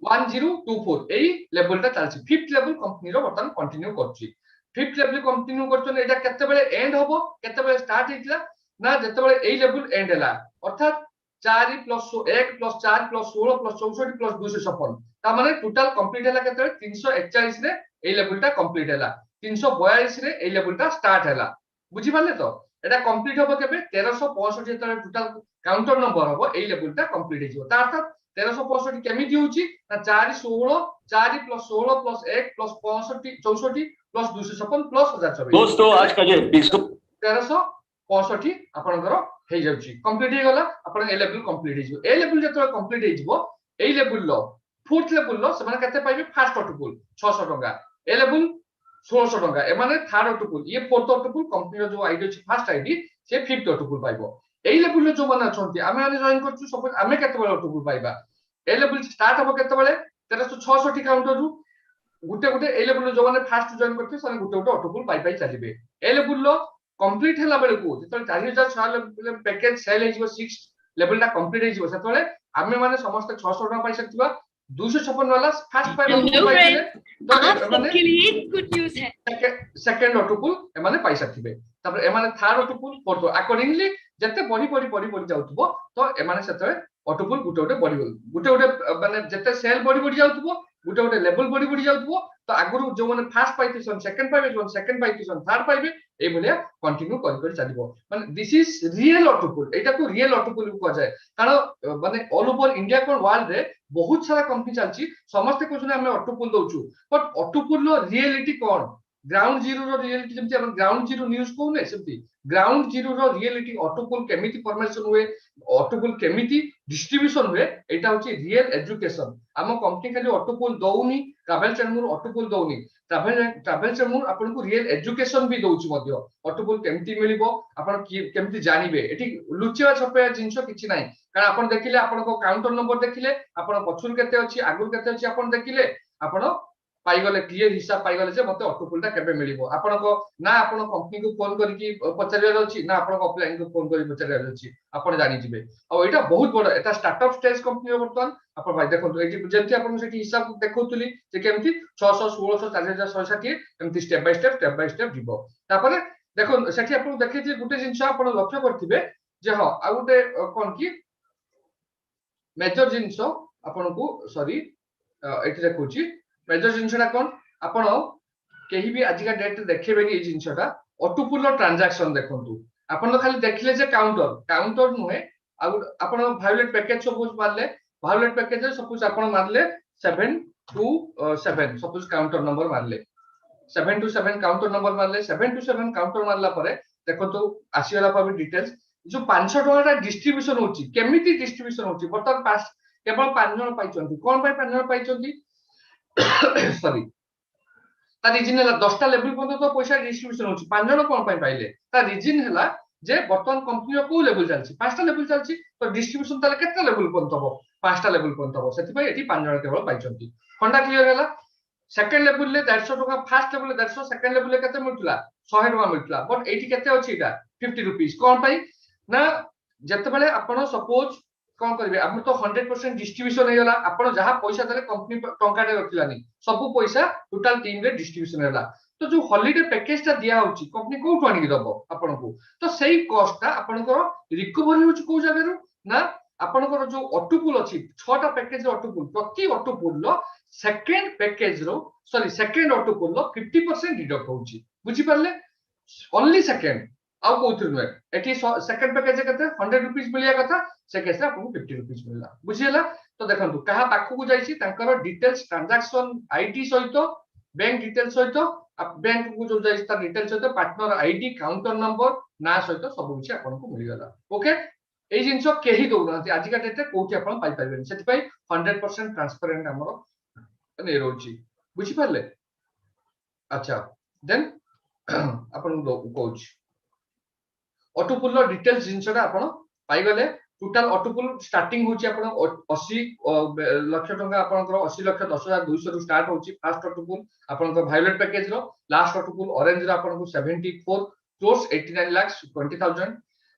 1024 एई लेवल ता चलची फिफ्थ लेवल कंपनी रो बर्तन कंटिन्यू करची फिफ्थ लेवल कंटिन्यू करछन एटा केते बेले एंड होबो केते बेले स्टार्ट हितला ना जते बेले एई लेवल एंड हला अर्थात 4 + 1 + 4 + 16 + 64 + 256 ता माने टोटल कंप्लीट हला केते 341 रे एई लेवल ता कंप्लीट हला 342 रे एई लेवल ता स्टार्ट हला बुझी पाले तो एटा कंप्लीट होबो केबे 1365 जेतले टोटल काउंटर नंबर होबो एई लेवल ता कंप्लीट हिजो ता अर्थात 1365 केमिति होची ना 4 16 4 + 16 + 1 + 65 64 + 256 + 1024 दोस्तों आज का जो एपिसोड 1365 आपनकर हे जाउची कंप्लीट हे गला आपन ए लेवल कंप्लीट हे जिवो ए लेवल जतले कंप्लीट हे जिवो ए level low fourth level low समान कते पाइबे फास्ट ऑटोपुल 600 टका ए लेवल 1600 टका ए माने थर्ड ऑटोपुल ये फोर्थ ऑटोपुल कंपनी जो आईडी अछि फर्स्ट आईडी से फिफ्थ ऑटोपुल पाइबो ए लेवल जो माने अछंती आमे आने जॉइन करछु सपोज आमे कते बेले ऑटोपुल पाइबा ए लेवल स्टार्ट होबो कते बेले 1366 काउंटर रु गुटे गुटे ए लेवल जो माने फास्ट जॉइन करथे सने गुटे गुटे ऑटोपुल पाइ पाइ चलिबे ए लेवल लो कंप्लीट हला बेले को जतले 4006 लेवल पैकेज सेल हे जिवो 6 लेवल टा कंप्लीट हे जिवो सेतले आमे माने समस्त 600 टका पाइ सकथिबा 256 वाला फर्स्ट पाइ आपके लिए गुड न्यूज़ है सेकंड ऑटोपुल ए माने पाइ सकथिबे तापर ए माने थर्ड ऑटोपुल फोर्थ अकॉर्डिंगली जते बड़ी जाउतबो तो ए माने सेतले ऑटोपुल गुटे गुटे माने जते सेल बड़ी जाउतबो गुटे लेवल बड़ी जाउतबो तो आगुरु जो माने फर्स्ट पाइथिसन सेकंड पाइबे जो सेकंड पाइथिसन थर्ड पाइबे ए भलिया कंटिन्यू कर चलिबो माने दिस इज रियल ऑटोपुल एटा को रियल ऑटोपुल को जाय कारण माने ऑल ओवर इंडिया को वर्ल्ड रे बहुत सारा कंपनी चलची समस्त को सुने हम ऑटोपुल दोचु बट ऑटोपुल रो रियलिटी कोन ग्राउंड जीरो रो रियलिटी जमती अपन ग्राउंड जीरो न्यूज़ कोने सेमती ग्राउंड जीरो रो रियलिटी ऑटोपुल केमिति फॉर्मेशन हुए ऑटोपुल केमिति डिस्ट्रीब्यूशन हुए एटा होची रियल एजुकेशन हम कंपनी खाली ऑटोपुल दउनी ट्रैवल चैनल ऑटोपुल दउनी ट्रैवल चैनल आपन को रियल एजुकेशन भी दउची मध्य ऑटोपुल केमिति मिलिबो आपन केमिति जानिबे एठी लुचिया छपे जिंस किछि नाही कारण आपन देखिले आपन को काउंटर नंबर देखिले आपन पछुर केते अछि आगुर केते अछि आपन देखिले आपन पाइगले क्लियर हिसाब पाइगले जे मते ऑटोपुलटा केबे मिलिबो आपन को ना आपन कंपनी को फोन करके पचारियार अछि ना आपन ऑफलाइन को फोन करी पचारियार अछि आपन जानि जिवे आ एटा बहुत बड़ एटा स्टार्टअप स्टेज कंपनी वर्तमान आपन भाई देखो एटी जेंति आपन सेठी हिसाब देखौतली जे केमति 600 1600 4160 एमति स्टेप बाय स्टेप जीवो तापर देखो सेठी आपन देखै जे गुटे जिंस आपन लक्ष्य करथिबे जे हां आ गुटे कोन की मेजर जिंस आपन को सॉरी एटी देखौची मेजर जिंसटा कोन आपण केही भी आज का डेट देखबे नि जिंसटा ऑटोपुल ट्रांजैक्शन देखंतु आपण खाली देखले जे काउंटर नुहे आपण वायलेट पैकेज सपोज मारले वायलेट पैकेज सपोज आपण मारले 7 to 7 सपोज काउंटर नंबर मारले 7 to 7 काउंटर नंबर मारले 7 to 7 काउंटर मारला परे देखंतु आसीला पाबे डिटेल्स जो 500 टका डिस्ट्रीब्यूशन होची केमिति डिस्ट्रीब्यूशन होची बर्तन पास केवल 5 जन पाइचंती कोन पाइ 5 जन पाइचंती सॉरी ता रीजन हला 10टा लेवल पन तो पैसा डिस्ट्रीब्यूशन होची 5 जन कोन पाइ पाइले ता रीजन हला जे वर्तमान कंपनी रो को लेवल चलची 5टा लेवल चलची तो डिस्ट्रीब्यूशन ताले केते लेवल पन तबो 5टा लेवल पन तबो सेति भाई एठी 5 जन केवल पाइचंती फंडा क्लियर हला सेकंड लेवल ले 150 टका फर्स्ट लेवल ले 150 सेकंड लेवल ले केते मिलतला 100 टका मिलतला बट एठी केते अछि एटा 50 रुपीस कोन पाइ ना जते बेले आपण सपोज कोन करबे हम तो 100% डिस्ट्रीब्यूशन हे गला आपण जहां पैसा देले कंपनी टंका रे रखिलानी सब पैसा टोटल टीम रे डिस्ट्रीब्यूशन होला तो जो हॉलिडे पैकेज ता दिया होची कंपनी को टणी दबो आपण को तो सही कॉस्ट ता आपण को रिकवरी होची को जगह रो ना आपण को जो ऑटोपुल अछि 6टा पैकेज ऑटोपुल प्रति ऑटोपुल लो सेकंड पैकेज रो सॉरी सेकंड ऑटोपुल लो 50% डिडक्ट होची बुझी परले ओनली सेकंड आउ कोथि नुए एठी सेकंड पैकेज केते 100 रुपीस मिलिया कथा से केसरा आपको 50 रुपीस मिलला बुझियला तो देखंतु कहा पाखु को जाईची तांकर डिटेल्स ट्रांजैक्शन आईडी सहित बैंक डिटेल्स सहित बैंक को जो जाईची ता डिटेल्स सहित पार्टनर आईडी काउंटर नंबर ना सहित सब किछि आपन को मिल गला ओके ए जिंस केही दउ ना आज का डेट कोथि आपन पाई पाइबेन सेति पई 100% ट्रांसपेरेंट हमरो ने रोची बुझी परले अच्छा देन आपन कोच ऑटोपुल डिटेल्स जिंसटा आपण पाई गले टोटल ऑटोपुल स्टार्टिंग होची आपण 80 लाख टका आपनकर 80 लाख 10200 रु स्टार्ट होची फर्स्ट ऑटोपुल आपनकर वायलेट पैकेज रो लास्ट ऑटोपुल ऑरेंज रो आपनको 74 क्रोर्स 89 लाख 20000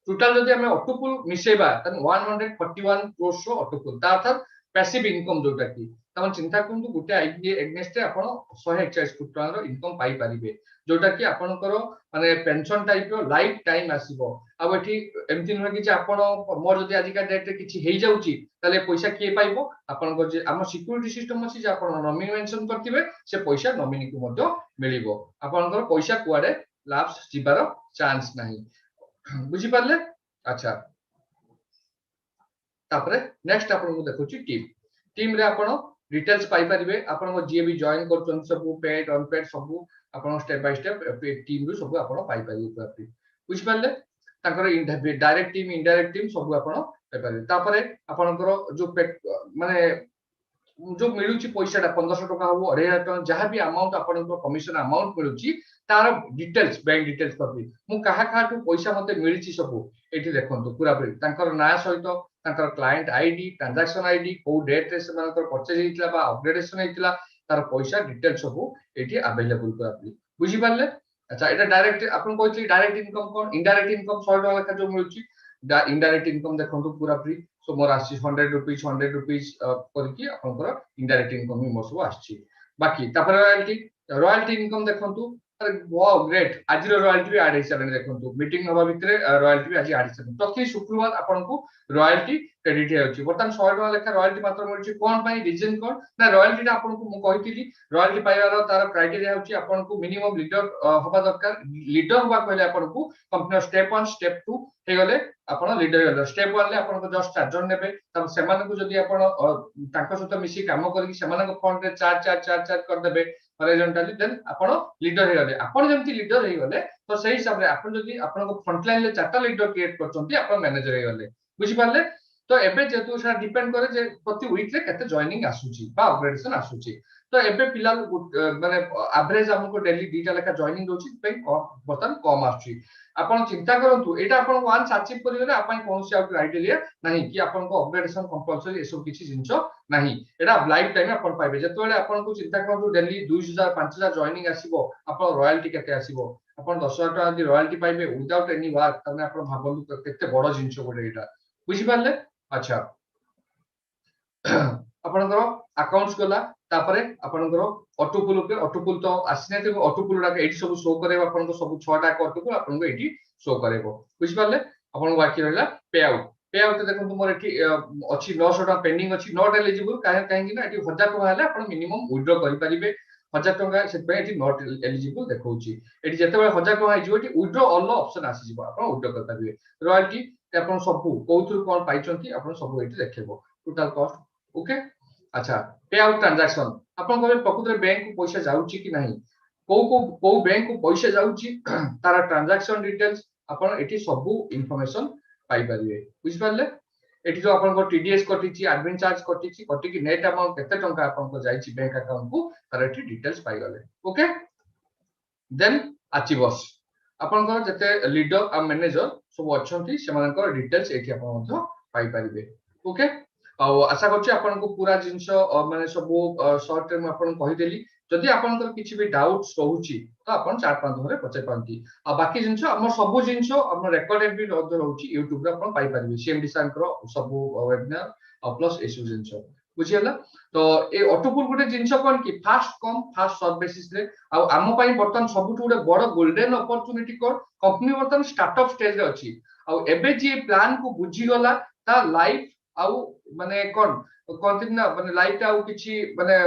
टोटल जदि हम ऑटोपुल मिसेबा तन 141 क्रोर्स रो ऑटोपुल ता अर्थात पैसिव इनकम जोटा की तमन चिंता करंतु गुटे आईपी एग्नेस्ट आपण 141 कोटी टका इनकम पाई परिबे जोटा की आपनकर माने पेंशन टाइप रो लाइफ टाइम आसीबो अब एठी एमति न कि आपण मोर जदि आज का डेट रे किछि हेइ जाउची तले पैसा के पाइबो आपनकर जे हम सिक्युरिटी सिस्टम अछि जे आपण नॉमिनी मेंशन करथिबे से पैसा नॉमिनी को मध्य मिलिबो आपनकर पैसा कुआडे लाप्स जिबार चांस नाही बुझी परले अच्छा तापरे नेक्स्ट आपण को देखुची टीम रे आपण डिटेल्स पाई परिबे आपण को जे भी जॉइन करछन सब पेड अनपेड सब आपण स्टेप बाय स्टेप टीम रो सब आपण पाई परिबे बुझ परले ताकर डायरेक्ट टीम इनडायरेक्ट टीम सब आपण पाई परिबे तापरे आपनकर जो माने जो मिलुची पैसाटा 1500 टका हो 2000 टका जहां भी अमाउंट आपनकर कमिशन अमाउंट मिलुची तार डिटेल्स बैंक डिटेल्स करबी मु कहा काटू पैसा मते मिलिची सब एठी देखंतु पूरा पूरी तांकर ना सहित तांकर क्लाइंट आईडी ट्रांजैक्शन आईडी को डेट रे समानकर परचेज हितला बा अपग्रेडेशन हितला तार पैसा डिटेल्स सब एठी अवेलेबल पूरा पूरी बुझी परले अच्छा एटा डायरेक्ट आपन कहथि डायरेक्ट इनकम कोन इनडायरेक्ट इनकम 100 टका लेखा जो मिलुची इनडायरेक्ट इनकम देखंतु पूरा पूरी सो मोर आसी 100 रुपीस करकी आपनकर इनडायरेक्ट इनकम मो सब आछि बाकी तापर रॉयल्टी इनकम देखंतु वाओ ग्रेट आज रॉयल्टी भी ऐड हिसाब देखंतु मीटिंग हवा भितरे रॉयल्टी भी आज ऐड हिसाब प्रति शुक्रवार आपनको रॉयल्टी क्रेडिट हे अछि बर्तन 100 टका लेखा रॉयल्टी मात्र मिलछि कोन पई रीजन कोन ना रॉयल्टी आपनको मु कहितली रॉयल्टी पाइबार तार क्राइटेरिया होछि आपनको मिनिमम लीडर हबा दरकार लीडर हबा कहले आपनको कंपनी स्टेप 1 स्टेप 2 हे गले आपण लीडर गले स्टेप 1 ले आपनको जस्ट 4 जन नेबे तब सेमान को जदी आपण तांको सहित मिसी काम करी सेमान को फंड रे 4 कर देबे हॉरिजॉन्टली देन आपण लीडर हे गले आपण जेमति लीडर हे गले तो सही हिसाब रे आपण जदी आपण को फ्रंट लाइन ले चारटा लीडर क्रिएट करचंती आपण मैनेजर हे गले बुझी पाले तो एबे जेतु से डिपेंड करे जे प्रति वीक रे केते जॉइनिंग आसुची बा अपग्रेडेशन आसुची तो एबे पिला माने एवरेज हमको डेली दीटा लेखा जॉइनिंग दोची पे बर्तन कम आसुची आपण चिंता करंतु एटा आपण वांस अचीव करि गले आपण कोनसी आउट क्राइटेरिया नहीं कि आपण को अपग्रेडेशन कंपलसरी एसो किछि जिंचो नहीं एटा लाइफ टाइम आपण पाइबे जेतोले आपण को चिंता करंतु डेली 2000 5000 जॉइनिंग आसीबो आपण रॉयल्टी केते आसीबो आपण 10000 टका दी रॉयल्टी पाइबे विदाउट एनी वर्क तने आपण भाबंतु केते बड़ जिंचो गोटे एटा बुझी पाले अच्छा आपनकर अकाउंट्स गला तापरे आपनकर ऑटोपुल पे ऑटोपुल तो आसिने ते ऑटोपुल डाके एठी सब शो करेबो आपनको सब 6 टा ऑटोपुल आपनको एठी शो करेबो बुझि पाले आपन बाकी रहला पे आउट देखो तुमर एठी अछि 900 टका पेंडिंग अछि नॉट एलिजिबल काहे कि ना एठी 1000 टका हले आपन मिनिमम विथड्रॉ करि परिबे 1000 टका से पे एठी नॉट एलिजिबल देखौछि एठी जते बेले 1000 टका आइजो एठी विथड्रॉ ऑल ऑप्शन आसी जिवो आपन विथड्रॉ कर परिबे रॉयल्टी ते आपन सब कोथु कोन पाइचंती आपन सब एठी देखेबो टोटल कॉस्ट ओके अच्छा पे आउट ट्रांजैक्शन आपन को प्रकृत रे बैंक को पैसा जाउची कि नहीं को बैंक को पैसा जाउची तारा ट्रांजैक्शन डिटेल्स आपन एठी सब इंफॉर्मेशन पाई परिबे बुझ पाले एठी जो आपन को टीडीएस कटिची एडमिन चार्ज कटिची कटि कि नेट अमाउंट केते टंका आपन को जाईची बैंक अकाउंट को तारा एठी डिटेल्स पाई गले ओके देन अचीवर्स आपन को जते लीडर आ मैनेजर सब अछंती सेमानकर डिटेल्स एठी आपन मधो पाई परिबे ओके आशा करछि आपन को पूरा जिंस माने सब शॉर्ट टर्म आपन कहि देली जदि आपन को किछि भी डाउट्स रहउची तो आपन 4-5 धरे पचे पांती आ बाकी जिंस हमर सब जिंस हमर रिकॉर्डेड भी रहउची YouTube रे आपन पाई परिबे सीएमडी सान को सब वेबिनार प्लस एसु जिंस बुझियला तो ए ऑटोपुल गुटे जिंस कोन कि fast come fast serve basis रे आ हम पई बर्तन सबुठ गुटे बड़ गोल्डन अपॉर्चुनिटी कोड कंपनी बर्तन स्टार्टअप स्टेज रे अछि आ एबे जे प्लान को बुझी गला ता लाइफ आउ माने कोन ना माने लाइफ आउ किछि माने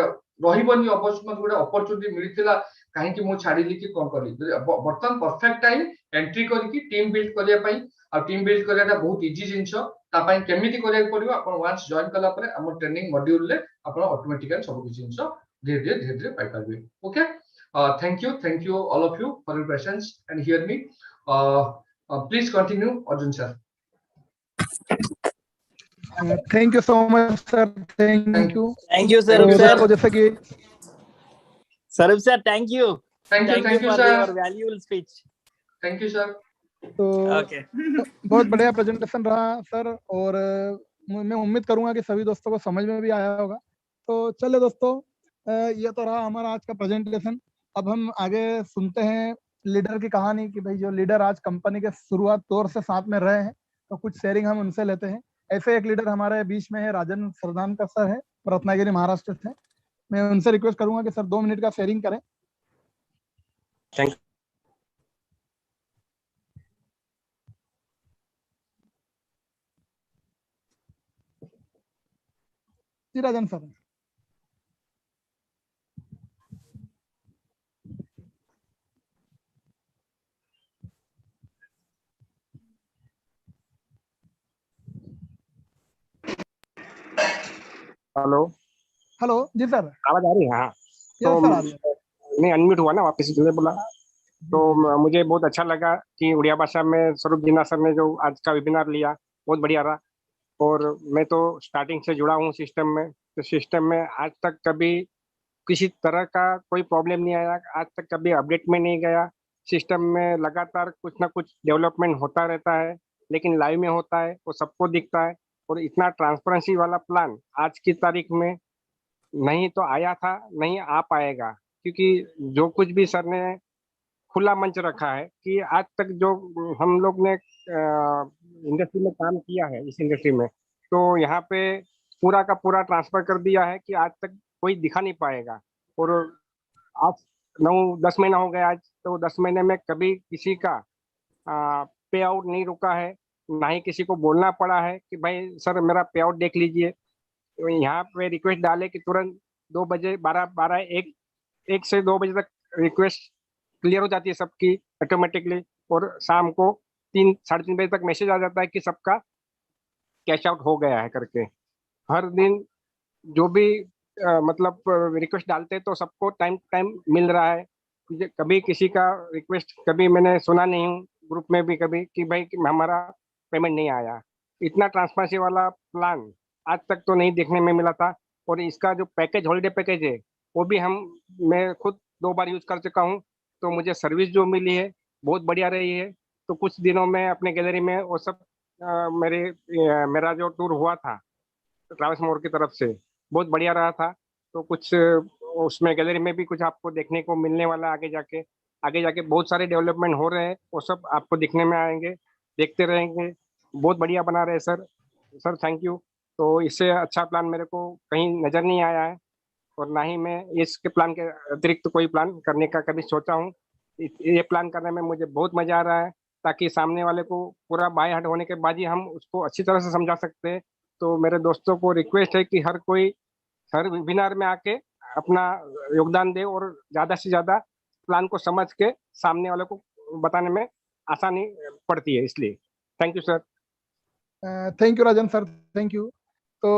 रहिबनी अवश्य गुटे अपॉर्चुनिटी मिलिथिला काहे कि मु छाडिली कि कोन करी बर्तन परफेक्ट टाइम एंट्री करी कि टीम बिल्ड करिया पई आ टीम बिल्ड करियाटा बहुत इजी जिंसो ता पई केमिति करिया पड़िबो अपन वांस जॉइन कला परे हमर ट्रेनिंग मॉड्यूल ले अपन ऑटोमेटिकली सब किछि जिंसो धीरे धीरे पाई परबे okay thank you all of you for your presence and hear me please continue Arjun sir thank you so much sir thank you sir तो जैसे कि सरूप sir thank you sir your valuable speech thank you sir तो okay बहुत बढ़िया presentation रहा sir और मैं उम्मीद करूंगा कि सभी दोस्तों को समझ में भी आया होगा तो चलिए दोस्तों ये तो रहा हमारा आज का प्रेजेंटेशन अब हम आगे सुनते हैं लीडर की कहानी कि भाई जो लीडर आज कंपनी के शुरुआत दौर से साथ में रहे हैं तो कुछ शेयरिंग हम उनसे लेते हैं ऐसे एक लीडर हमारे बीच में है राजन सरदानकर सर है रत्नागिरी महाराष्ट्र से मैं उनसे रिक्वेस्ट करूंगा कि सर 2 मिनट का शेयरिंग करें थैंक जी राजन सर हेलो हेलो जी सर आवाज आ रही है हाँ यस सर आ रही है नहीं अनम्यूट हुआ ना वापस इसलिए बोला तो मुझे बहुत अच्छा लगा कि उड़िया भाषा में स्वरूप जीना सर ने जो आज का वेबिनार लिया बहुत बढ़िया रहा और मैं तो स्टार्टिंग से जुड़ा हूँ सिस्टम में तो सिस्टम में आज तक कभी किसी तरह का कोई प्रॉब्लम नहीं आया आज तक कभी अपडेट में नहीं गया सिस्टम में लगातार कुछ ना कुछ डेवलपमेंट होता रहता है लेकिन लाइव में होता है वो सबको दिखता है और इतना ट्रांसपेरेंसी वाला प्लान आज की तारीख में नहीं तो आया था नहीं आ पाएगा क्योंकि जो कुछ भी सर ने खुला मंच रखा है कि आज तक जो हम लोग ने इंडस्ट्री में काम किया है इस इंडस्ट्री में तो यहाँ पे पूरा का पूरा ट्रांसफर कर दिया है कि आज तक कोई दिखा नहीं पाएगा और आज 9-10 महीना हो गया आज तो 10 महीने में कभी किसी का पे आउट नहीं रुका है ना ही किसी को बोलना पड़ा है कि भाई सर मेरा पे आउट देख लीजिए तो यहाँ पे रिक्वेस्ट डाले कि तुरंत 2 बजे 1 से 2 बजे तक रिक्वेस्ट क्लियर हो जाती है सबकी ऑटोमेटिकली और शाम को 3-3:30 बजे तक मैसेज आ जाता है कि सबका कैश आउट हो गया है करके हर दिन जो भी मतलब रिक्वेस्ट डालते हैं तो सबको टाइम टाइम मिल रहा है। कभी किसी का रिक्वेस्ट कभी मैंने सुना नहीं हूँ ग्रुप में भी कभी कि भाई कि हमारा पेमेंट नहीं आया। इतना ट्रांसपेरेंसी वाला प्लान आज तक तो नहीं देखने में मिला था। और इसका जो पैकेज हॉलीडे पैकेज है वो भी मैं खुद 2 बार यूज कर चुका हूँ। तो मुझे सर्विस जो मिली है बहुत बढ़िया रही है। तो कुछ दिनों में अपने गैलरी में वो सब मेरा जो टूर हुआ था ट्रैवल्स मोर की तरफ से बहुत बढ़िया रहा था। तो कुछ उसमें गैलरी में भी कुछ आपको देखने को मिलने वाला है आगे जाके बहुत सारे डेवलपमेंट हो रहे हैं वो सब आपको दिखने में आएंगे, देखते रहेंगे। बहुत बढ़िया बना रहे हैं सर। Sir thank you. तो इससे अच्छा प्लान मेरे को कहीं नज़र नहीं आया है और ना ही मैं इसके प्लान के अतिरिक्त कोई प्लान करने का कभी सोचा हूँ। ये प्लान करने में मुझे बहुत मजा आ रहा है ताकि सामने वाले को पूरा बाय हार्ट होने के बाद ही हम उसको अच्छी तरह से समझा सकते हैं। तो मेरे दोस्तों को रिक्वेस्ट है कि हर वेबिनार में आके अपना योगदान दे और ज्यादा से ज्यादा प्लान को समझ के सामने वाले को बताने में आसानी पड़ती है। इसलिए thank you sir. Thank you Rajan sir, thank you. तो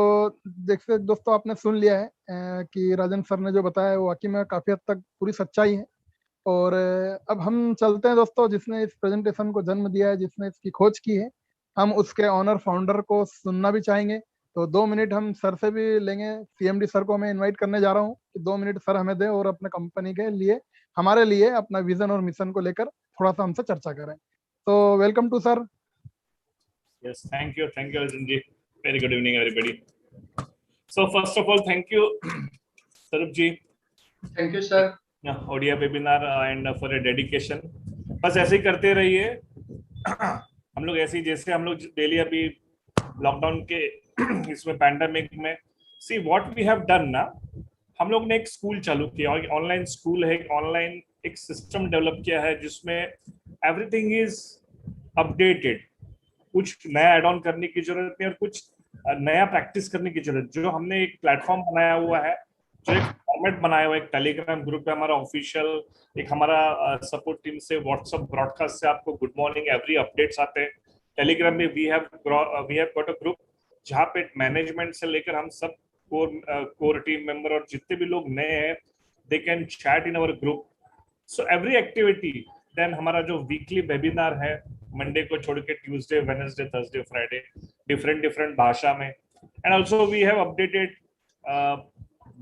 देखते दोस्तों, आपने सुन लिया है कि राजन सर ने जो बताया वो वाकई में काफ़ी हद तक पूरी सच्चाई है। और अब हम चलते हैं दोस्तों, जिसने इस प्रेजेंटेशन को जन्म दिया है, जिसने इसकी खोज की है, हम उसके ऑनर फाउंडर को सुनना भी चाहेंगे। तो 2 मिनट हम सर से भी लेंगे। सीएमडी सर को मैं इनवाइट करने जा रहा हूँ कि 2 मिनट सर हमें दें और अपने कंपनी के लिए, हमारे लिए, अपना विजन और मिशन को लेकर थोड़ा सा हमसे चर्चा करें। तो welcome to sir. Yes, thank you, Arjun ji. Very good evening, everybody. So first of all, thank you, Sarup ji. Thank you sir. ODI webinar and for a dedication. बस ऐसे ही करते रहिए। हम लोग ऐसे ही, जैसे हम लोग डेली अभी लॉकडाउन के इसमें पैंडेमिक में see what we have done ना, हम लोग ने एक स्कूल चालू किया, ऑनलाइन स्कूल है, ऑनलाइन एक सिस्टम डेवलप किया है जिसमें एवरीथिंग इज अपडेटेड। कुछ नया एड ऑन करने की जरूरत नहीं और कुछ नया प्रैक्टिस करने की जरूरत। जो हमने एक प्लेटफॉर्म बनाया हुआ है, जो एक फॉर्मेट बनाया हुआ है, एक टेलीग्राम ग्रुप है हमारा ऑफिशियल, एक हमारा सपोर्ट टीम से व्हाट्सएप ब्रॉडकास्ट से आपको गुड मॉर्निंग एवरी अपडेट्स आते हैं। टेलीग्राम में we have got a group जहाँ पे मैनेजमेंट से लेकर हम सब कोर टीम मेंबर और जितने भी लोग नए हैं they can chat in our group. So every activity. Then हमारा जो वीकली वेबिनार है मंडे को छोड़ के Tuesday, Wednesday, Thursday, Friday, different भाषा में। And also we have updated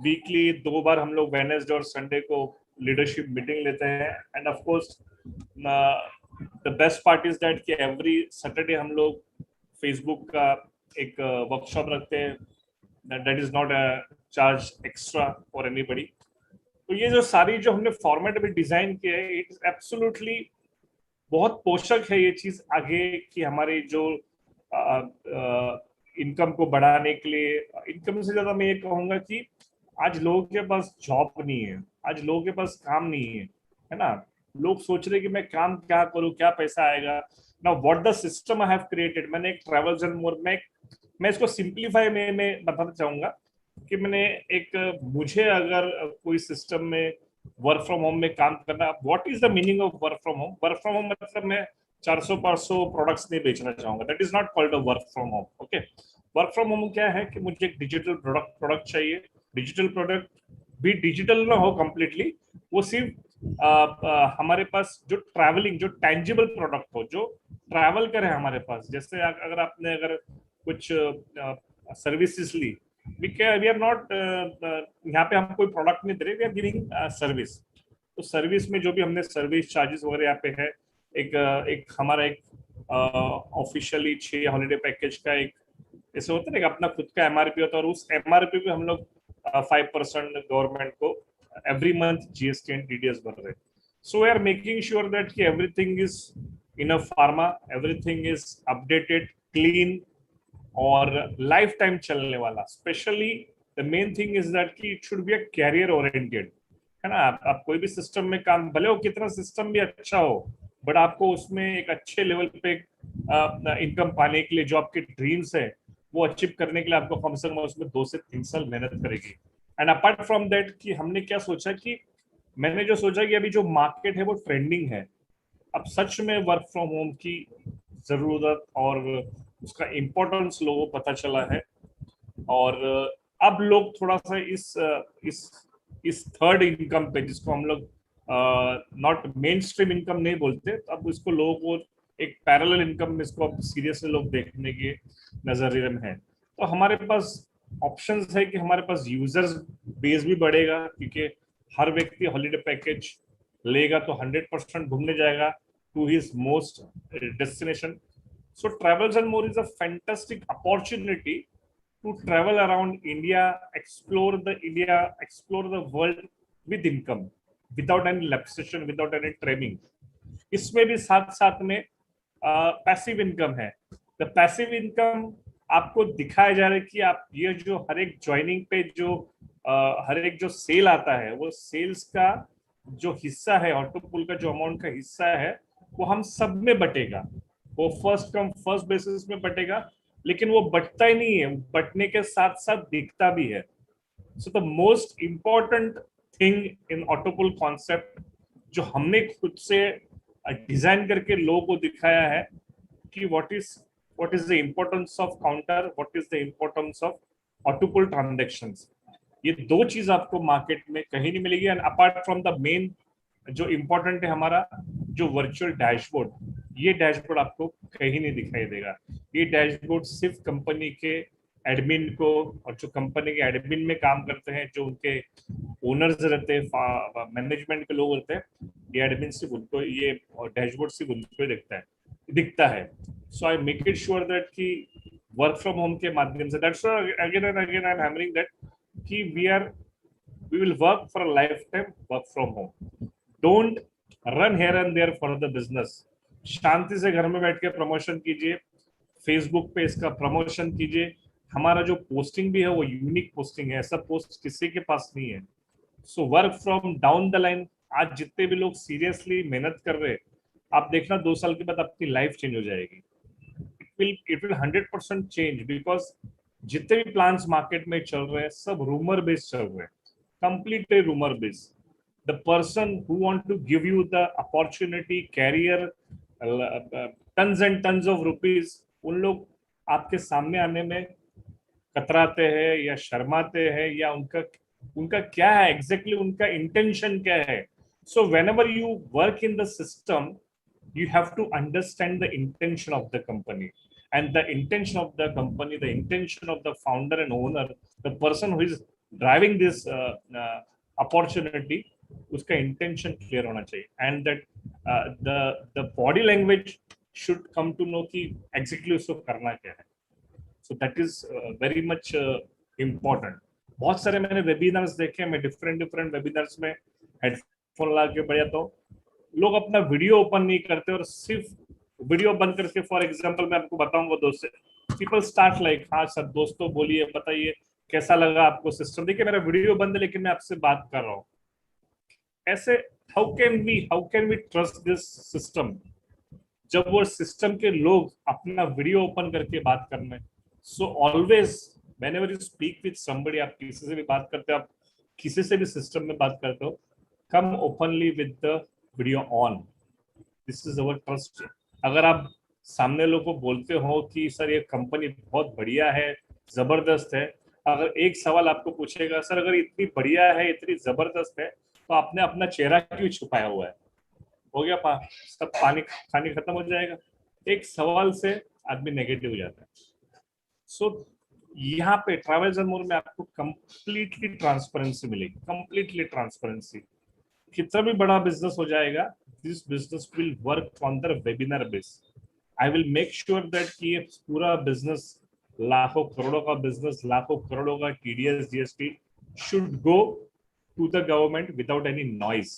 weekly 2 बार हम लोग वेडनेसडे और संडे को लीडरशिप मीटिंग लेते हैं। End of course the best part is that कि एवरी सैटरडे हम लोग फेसबुक का एक वर्कशॉप रखते हैं। That is not a charge extra for anybody. तो ये जो सारी जो हमने फॉर्मेट अभी डिजाइन किया है, इट इज एब्सोल्युटली बहुत पोषक है ये चीज आगे की हमारी जो इनकम को बढ़ाने के लिए। इनकम से ज्यादा मैं ये कहूंगा कि आज लोगों के पास जॉब नहीं है, आज लोगों के पास काम नहीं है ना। लोग सोच रहे कि मैं काम क्या करूं, क्या पैसा आएगा ना। What the system I have created, मैंने एक ट्रैवल्स एंड मोर में मैं इसको सिंप्लीफाई में बताना चाहूंगा कि मैंने एक, मुझे अगर कोई सिस्टम में वर्क फ्रॉम होम में काम करना, what is the meaning of work from home? Work from home मतलब मैं 400-500 प्रोडक्ट्स नहीं बेचना चाहूंगा। That is not called a work from home. Okay, work from home क्या है कि मुझे एक डिजिटल प्रोडक्ट चाहिए। डिजिटल प्रोडक्ट भी डिजिटल ना हो कंप्लीटली, वो सिर्फ हमारे पास जो ट्रैवलिंग, जो टैंजिबल प्रोडक्ट हो, जो ट्रैवल करे हमारे पास। जैसे अगर आपने कुछ सर्विसेज ली, वी आर नॉट, यहाँ पे हम कोई प्रोडक्ट नहीं दे रहे, वी आर गिविंग सर्विस। तो सर्विस में जो भी हमने सर्विस चार्जेस वगैरह यहाँ पे है, एक हमारा एक ऑफिशियली 6 हॉलीडे पैकेज का एक ऐसे होता है ना, अपना खुद का एमआरपी होता है, और उस एमआरपी पे हम लोग 5% गवर्नमेंट को every month GST and TDS भर रहे। So we are making sure that कि everything is in a format, everything is updated, clean और लाइफ टाइम चलने वाला। Specially the main thing is that कि it should be a career oriented, है ना। आप कोई भी सिस्टम में काम, भले हो कितना सिस्टम भी अच्छा हो, बट आपको उसमें एक अच्छे लेवल पे इनकम पाने के लिए, जो आपके ड्रीम्स है वो अचीव करने के लिए आपको कम से कम उसमें 2 से 3 साल मेहनत करेगी। एंड अपार्ट फ्रॉम दैट कि हमने क्या सोचा कि मैंने जो सोचा कि अभी जो मार्केट है वो ट्रेंडिंग है। अब सच में वर्क फ्रॉम होम की जरूरत और उसका इम्पोर्टेंस लोगों को पता चला है। और अब लोग थोड़ा सा इस थर्ड इनकम पे, जिसको हम लोग नॉट मेन स्ट्रीम इनकम नहीं बोलते, तो अब इसको लोगों को एक पैरेलल इनकम में इसको अब सीरियसली लोग देखने के नजरिए में है। तो हमारे पास ऑप्शंस है कि हमारे पास यूजर्स बेस भी बढ़ेगा, क्योंकि हर व्यक्ति हॉलीडे पैकेज लेगा तो 100% घूमने जाएगा to his most destination. So travels and more is a fantastic opportunity to travel around India, explore the world with income, without any lapsation, without any training. इसमें भी साथ साथ में पैसिव इनकम है। द पैसिव इनकम आपको दिखाया जा रहा है कि आप ये जो हर एक ज्वाइनिंग पे जो हर एक जो सेल आता है, वो सेल्स का जो हिस्सा है, ऑटोपूल का जो अमाउंट का हिस्सा है, वो हम सब में बटेगा। वो फर्स्ट कम फर्स्ट बेसिस में बटेगा, लेकिन वो बटता ही नहीं है, बटने के साथ साथ दिखता भी है। So the most important thing in autopool concept जो हमने खुद से डिजाइन करके लोगों को दिखाया है कि what is the importance of counter, what is the importance of autopool transactions. ये दो चीज आपको मार्केट में कहीं नहीं मिलेगी। And apart from the main जो इम्पोर्टेंट है हमारा जो वर्चुअल डैशबोर्ड, ये डैशबोर्ड आपको कहीं नहीं दिखाई देगा। ये डैशबोर्ड सिर्फ कंपनी के एडमिन को, और जो कंपनी के एडमिन में काम करते हैं, जो उनके ओनर्स रहते हैं, मैनेजमेंट के लोग रहते हैं, ये एडमिन सिर्फ उनको, ये डैशबोर्ड सिर्फ उनको दिखता है। So I make it sure that कि वर्क फ्रॉम होम के माध्यम से, that's again and again I am hammering that कि we will work for a lifetime work from home. Don't run here and there for the business. शांति से घर में बैठ के प्रमोशन कीजिए, फेसबुक पे इसका प्रमोशन कीजिए। हमारा जो पोस्टिंग भी है वो यूनिक पोस्टिंग है, ऐसा पोस्ट किसी के पास नहीं है। So work from down the line, आज जितने भी लोग सीरियसली मेहनत कर रहे हैं, आप देखना 2 साल के बाद आपकी लाइफ चेंज हो जाएगी। इट विल 100% चेंज, बिकॉज जितने भी प्लान्स मार्केट में चल रहे हैं सब रूमर बेस्ड चल रहे हैं, completely rumour based. The person who want to give you the opportunity, career, tons and tons of rupees, उन लोग आपके सामने आने में कतराते हैं या शर्माते हैं, या उनका क्या है एग्जैक्टली, उनका इंटेंशन क्या है। So whenever you work in the system, you have to understand the intention of the company, and the intention of the company, the intention of the founder and owner, the person who is driving this opportunity, उसका intention clear होना चाहिए। And that the body language should come to know कि exactly उसको करना क्या है। So that is very much important. बहुत सारे मैंने वेबिनार्स देखे, मैं डिफरेंट वेबिनार्स में हेडफोन ला के बढ़िया, तो लोग अपना वीडियो ओपन नहीं करते और सिर्फ वीडियो बंद करके, फॉर एग्जाम्पल मैं आपको बताऊंगा दोस्त से, पीपल स्टार्ट लाइक, हाँ सर दोस्तों बोलिए, बताइए कैसा लगा आपको सिस्टम। देखिए मेरा वीडियो बंद है लेकिन मैं आपसे बात कर रहा हूँ। ऐसे how can we trust this system जब वो सिस्टम के लोग अपना वीडियो ओपन करके बात करने। So always whenever you speak with somebody, आप किसी से भी बात करते हो, आप किसी से भी सिस्टम में बात करते हो, come openly with the video on. This is our trust. अगर आप सामने लोग को बोलते हो कि सर ये कंपनी बहुत बढ़िया है, जबरदस्त है, अगर एक सवाल आपको पूछेगा, सर अगर इतनी बढ़िया है, इतनी जबरदस्त है, तो आपने अपना चेहरा क्यों छुपाया हुआ है? हो गया सब पानी खत्म हो जाएगा। एक सवाल से आदमी नेगेटिव हो जाता है। सो यहाँ पे ट्रैवल्स एंड मोर में आपको कंप्लीटली ट्रांसपेरेंसी मिलेगी, कंप्लीटली ट्रांसपेरेंसी। कितना भी बड़ा बिजनेस हो जाएगा, this business will work on the webinar base. I will make sure that कि ये पूरा बिजनेस, लाखों करोड़ों का बिजनेस, लाखों करोड़ों का TDS GST should go to the government without any noise.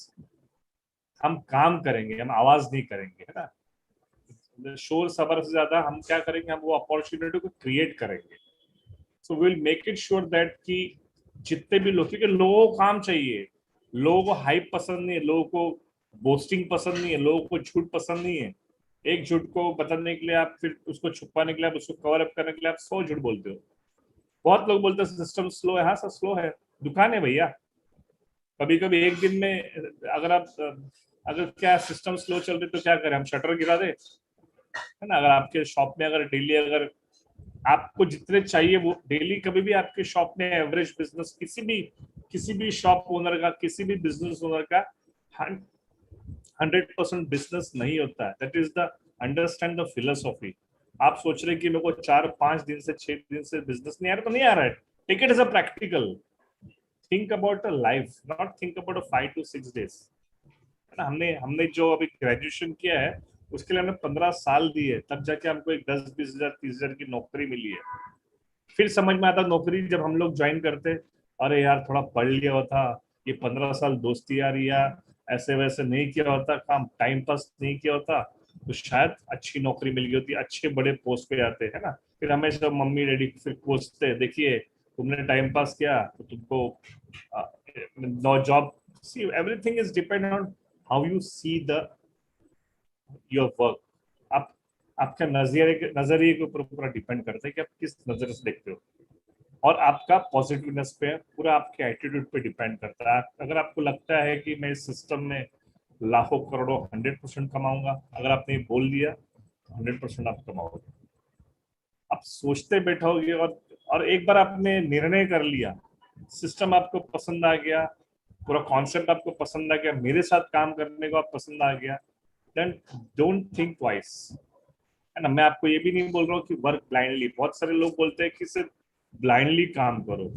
हम काम करेंगे, हम आवाज नहीं करेंगे, है ना। शोर सबर से ज्यादा हम क्या करेंगे, हम वो अपॉर्चुनिटी को क्रिएट करेंगे। So we will make it sure that कि जितने भी लोग, क्योंकि लोगों को काम चाहिए, लोगों को हाइप पसंद नहीं है, लोगों को बोस्टिंग पसंद नहीं है, लोगों को झूठ पसंद नहीं है। एक झूठ को बताने के लिए आप, फिर उसको छुपाने के लिए आप, उसको कवर अप करने के लिए आप 100 झूठ बोलते हो। बहुत लोग बोलते हैं सिस्टम स्लो है। हाँ सर स्लो है, दुकान है भैया। कभी कभी एक दिन में अगर क्या सिस्टम स्लो चल रही तो क्या करें, हम शटर गिरा दे, है ना। अगर आपके शॉप में अगर डेली अगर आपको जितने चाहिए वो डेली कभी भी आपके शॉप में एवरेज बिजनेस किसी भी शॉप ओनर का, किसी भी बिजनेस ओनर का 100% बिजनेस नहीं होता है. That is the understand the philosophy. आप सोच रहे कि मेरे को 4-5 दिन से 6 दिन से बिजनेस नहीं आ रहा, तो नहीं आ रहा है. Take it as a practical. Think about a life, not think about a 5 to 6 days. हमने जो अभी ग्रेजुएशन किया है उसके लिए हमने 15 साल दिए, तब जाके हमको एक 10-20 हजार 30 हजार की नौकरी मिली है. फिर समझ में आता नौकरी जब हम लोग ज्वाइन करते, अरे यार थोड़ा पढ़ लिया होता, ये 15 साल दोस्ती यारी या ऐसे वैसे नहीं किया होता, काम टाइम पास नहीं किया होता, तो शायद अच्छी नौकरी मिल गई होती, अच्छे बड़े पोस्ट पे आते हैं ना. फिर हमें सब मम्मी डैडी फिर पूछते, देखिए तुमने टाइम पास किया तो तुमको no job. See everything is depend on how you see the your work. आप आपका नजरिए के ऊपर पूरा डिपेंड करता है कि आप किस नजर से देखते हो, और आपका पॉजिटिवनेस पे पूरा आपके एटीट्यूड पे डिपेंड करता है. अगर आपको लगता है कि मैं इस सिस्टम में लाखों करोड़ों 100% कमाऊंगा, अगर आपने बोल दिया 100% आप कमाओगे. आप सोचते बैठोगे और एक बार आपने निर्णय कर लिया, सिस्टम आपको पसंद आ गया, पूरा कॉन्सेप्ट आपको पसंद आ गया, मेरे साथ काम करने को आप पसंद आ गया, देन डोंट थिंक ट्वाइस. है ना. मैं आपको ये भी नहीं बोल रहा हूँ कि वर्क ब्लाइंडली. बहुत सारे लोग बोलते हैं कि सिर्फ ब्लाइंडली काम करो.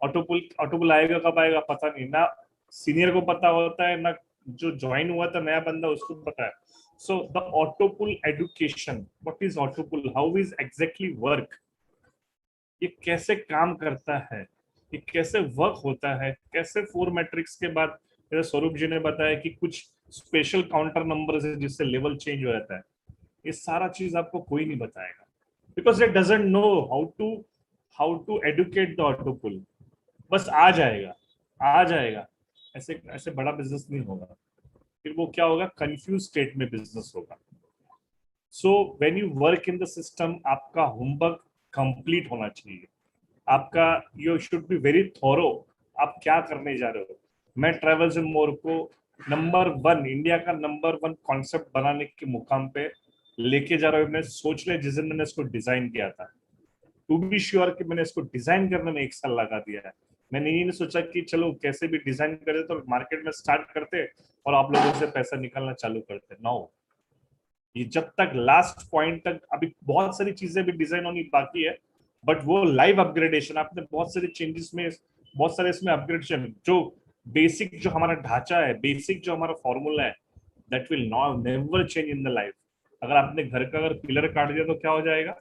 ऑटोपुल आएगा कब आएगा पता नहीं, ना सीनियर को पता होता है, ना जो ज्वाइन हुआ था नया बंदा उसको पता है. So the ऑटोपुल education, what is ऑटोपुल, how is exactly work, ये कैसे काम करता है, ये कैसे वर्क होता है, कैसे 4 मैट्रिक्स के बाद जैसे स्वरूप जी ने बताया कि कुछ स्पेशल काउंटर नंबर है जिससे लेवल चेंज हो जाता है. ये सारा चीज आपको कोई नहीं बताएगा, because it doesn't know how to educate the ऑटोपुल. बस आ जाएगा. ऐसे ऐसे बड़ा बिजनेस नहीं होगा. फिर वो क्या होगा, कंफ्यूज स्टेट में बिजनेस होगा. So when you work in the system, आपका होमवर्क कंप्लीट होना चाहिए. आपका you should be very thorough. आप क्या करने जा रहे हो. मैं ट्रैवल्स एंड मोर को नंबर 1 इंडिया का नंबर 1 कॉन्सेप्ट बनाने के मुकाम पे लेके जा रहा हूँ. मैंने सोच लिया जिस दिन मैंने इसको डिजाइन किया था, टू बी श्योर कि मैंने इसको डिजाइन करने में 1 साल लगा दिया है. मैंने ये नहीं सोचा कि चलो कैसे भी डिजाइन करे तो मार्केट में स्टार्ट करते और आप लोगों से पैसा निकालना चालू करते. नो, ये जब तक लास्ट पॉइंट तक, अभी बहुत सारी चीजें भी डिजाइन होनी बाकी है, बट वो लाइव अपग्रेडेशन, आपने बहुत सारे चेंजेस में, बहुत सारे इसमें अपग्रेडेशन, जो बेसिक जो हमारा ढांचा है, बेसिक जो हमारा फॉर्मूला है, that will not never change in the life. अगर आपने घर का अगर पिलर काट दिया तो क्या हो जाएगा,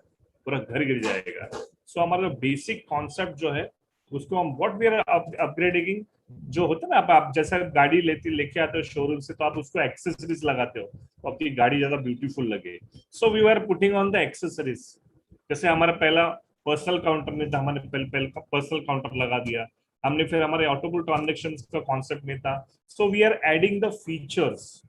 पूरा घर गिर जाएगा. सो हमारा बेसिक कॉन्सेप्ट जो है उसको हम व्हाट वी आर अपग्रेडिंग, जो होता है ना, आप जैसा गाड़ी लेके आते हो शोरूम से, तो आप उसको एक्सेसरीज लगाते हो तो आपकी गाड़ी ज्यादा ब्यूटीफुल लगे. So we are putting on the accessories. जैसे हमारा पहला पर्सनल काउंटर में था, हमने पहले पर्सनल काउंटर लगा दिया हमने, फिर हमारे ऑटोपुल ट्रांजैक्शंस का कॉन्सेप्ट नहीं था. So we are adding the features.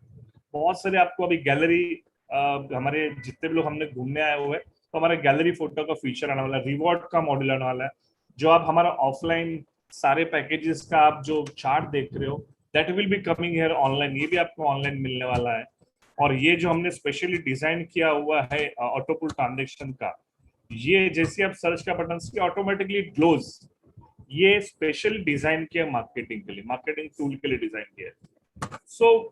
बहुत सारे आपको अभी गैलरी, हमारे जितने भी लोग हमने घूमने आए हुए हैं, तो हमारे गैलरी फोटो का फीचर आने वाला है, रिवॉर्ड का मॉड्यूल आने वाला है. जो आप हमारा ऑफलाइन सारे पैकेजेस का आप जो चार्ट देख रहे हो, that will be coming here online. ये भी आपको ऑनलाइन मिलने वाला है. और ये जो हमने स्पेशली डिजाइन किया हुआ है ऑटोपुल ट्रांजैक्शन का, ये जैसे आप सर्च का बटन से ऑटोमेटिकली ग्लोज, ये स्पेशल डिजाइन किया मार्केटिंग के लिए, मार्केटिंग टूल के लिए डिजाइन किया. So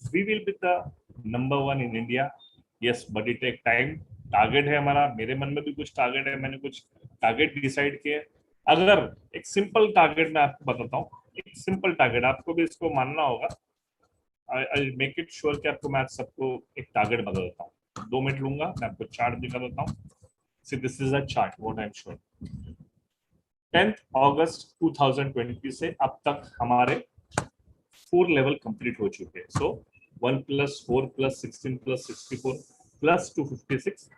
we will be the number 1 in India. Yes, but it take time. Target है हमारा, मेरे मन में भी कुछ टारगेट है, मैंने कुछ टारगेट डिसाइड किए. अगर एक सिंपल टारगेट मैं आपको बताता हूँ, एक सिंपल टारगेट आपको भी इसको मानना होगा. आई मेक इट श्योर कि आपको मैं सबको एक टारगेट बता देता हूँ. 2 मिनट लूंगा, मैं आपको चार्ट दिखा देता हूँ. See this is a chart what I am showing. 10 अगस्त 2020 से अब तक हमारे 4 लेवल कंप्लीट हो चुके हैं. सो 1 + 4 + 16 + 64 + 256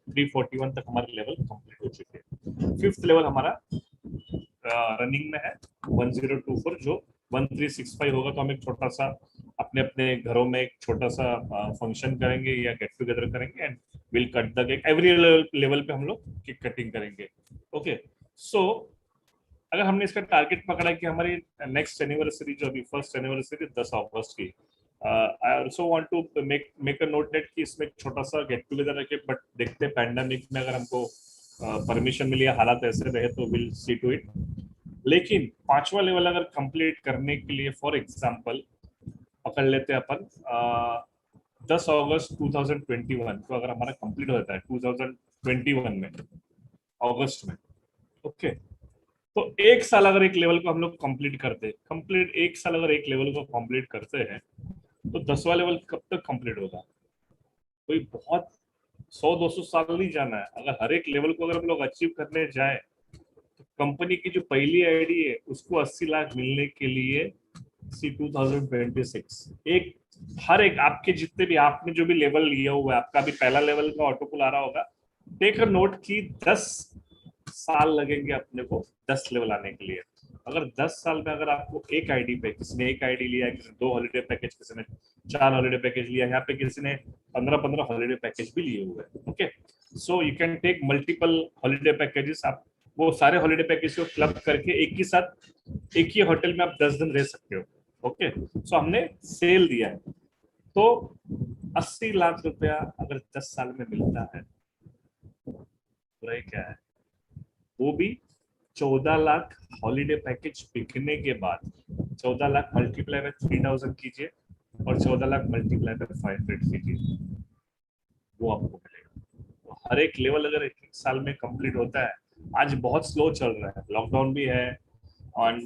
341 तक हमारे लेवल कंप्लीट हो चुके हैं. 5th लेवल हमारा रनिंग में है 1024, जो 1365 होगा तो हम एक छोटा सा अपने अपने घरों में एक छोटा सा फंक्शन करेंगे या गेट टुगेदर करेंगे and will cut the cake. Every level पे हम लोग केक कटिंग करेंगे. ओके, सो अगर हमने इसका टारगेट पकड़ा कि हमारी नेक्स्ट एनिवर्सरी जो अभी 1st एनिवर्सरी 10 अगस्त की, I also want to make a note that कि इसमें छोटा सा गेट टुगेदर रखे. बट देखते पैंडेमिक में अगर हमको परमिशन मिली, हालात ऐसे रहे तो विल सी टू इट। लेकिन 5वां लेवल अगर कंप्लीट करने के लिए फॉर एग्जांपल पकड़ लेते हैं अपन 10 अगस्त 2021 को अगर हमारा कंप्लीट होता है 2021 में अगस्त में, ओके, तो एक साल अगर एक लेवल को हम लोग कंप्लीट करते हैं, कंप्लीट एक साल अगर एक लेवल को कंप्लीट करते हैं तो 10वां लेवल कब तक कंप्लीट होगा? कोई बहुत 100-200 साल नहीं जाना है। अगर हर एक लेवल को अगर हम लोग अचीव करने जाए तो कंपनी की जो पहली आईडी है उसको 80 लाख मिलने के लिए 2026 एक हर एक आपके जितने भी आपने जो भी लेवल लिया हुआ है, आपका भी पहला लेवल का ऑटो पुल आ रहा होगा, टेक अ नोट की 10 साल लगेंगे अपने को 10 लेवल आने के लिए। अगर 10 साल में अगर आपको एक आईडी पे किसी ने एक आईडी लिया है, किसी ने 2 हॉलीडे पैकेज, किसी ने 4 हॉलीडे पैकेज लिया, यहाँ पे किसी ने 15-15 हॉलीडे पैकेज भी लिए हुए हैं, okay, so you can take multiple holiday packages. आप वो सारे हॉलीडे पैकेज को क्लब करके एक ही साथ एक ही होटल में आप 10 दिन रह सकते हो, ओके। सो हमने सेल दिया है तो 80 लाख रुपया अगर 10 साल में मिलता है बुराई क्या है? वो भी 14 लाख हॉलीडे पैकेज बिकने के बाद 14 लाख मल्टीप्लाई बाय 3000 कीजिए और 14 लाख मल्टीप्लाई बाय 500 कीजिए, वो आपको मिलेगा। तो हर एक लेवल अगर एक साल में कंप्लीट होता है, आज बहुत स्लो चल रहा है, लॉकडाउन भी है और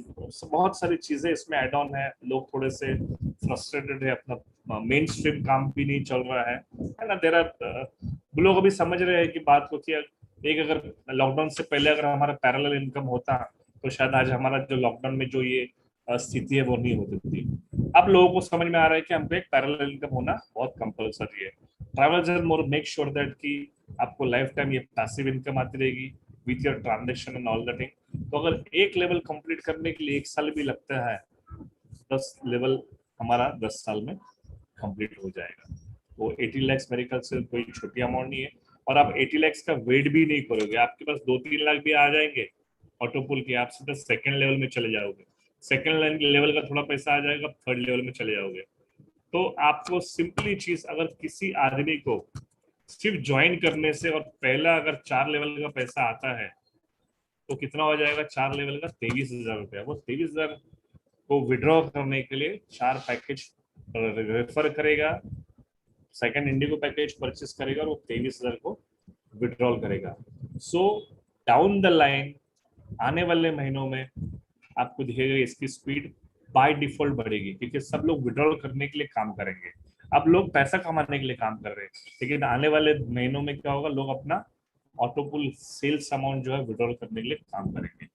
बहुत सारी चीजें इसमें एड ऑन है, लोग थोड़े से फ्रस्ट्रेटेड है, अपना मेन स्ट्रीम काम भी नहीं चल रहा है ना। देर आर लोग अभी समझ रहे हैं कि बात को कि एक अगर लॉकडाउन से पहले अगर हमारा पैरेलल इनकम होता तो शायद आज हमारा जो लॉकडाउन में जो ये स्थिति है वो नहीं होती थी। अब लोगों को समझ में आ रहा है कि हमको एक पैरेलल इनकम होना बहुत कंपल्सरी है। Travels and more make sure that कि आपको लाइफ टाइम ये पैसिव इनकम आती रहेगी with your transaction and all that thing. तो अगर एक लेवल कंप्लीट करने के लिए 1 साल भी लगता है, 10 लेवल हमारा 10 साल में कंप्लीट हो जाएगा। वो 80 लाख मेरे ख्याल से कोई छोटी अमाउंट नहीं है और आप 80 लाख का वेट भी नहीं करोगे, आपके पास 2-3 लाख भी आ जाएंगे ऑटो पुल के, आप सीधा सेकंड लेवल में चले जाओगे, सेकंड लेवल का थोड़ा पैसा आ जाएगा, थर्ड लेवल में चले जाओगे। तो आपको सिंपली चीज, अगर किसी आदमी को सिर्फ ज्वाइन करने से और पहला अगर 4 लेवल का पैसा आता है तो कितना हो जाएगा? 4 लेवल का 23,000 रुपया। वो 23,000 को विड्रॉ करने के लिए 4 पैकेज रेफर करेगा, सेकंड इंडिगो पैकेज परचेस करेगा और वो 23,000 को विड्रॉल करेगा। सो डाउन द लाइन आने वाले महीनों में आपको दिखेगा इसकी स्पीड बाय डिफॉल्ट बढ़ेगी, क्योंकि सब लोग विड्रॉल करने के लिए काम करेंगे। अब लोग पैसा कमाने के लिए काम कर रहे हैं, लेकिन आने वाले महीनों में क्या होगा, लोग अपना ऑटो पुल सेल्स अमाउंट जो है विड्रॉल करने के लिए काम करेंगे।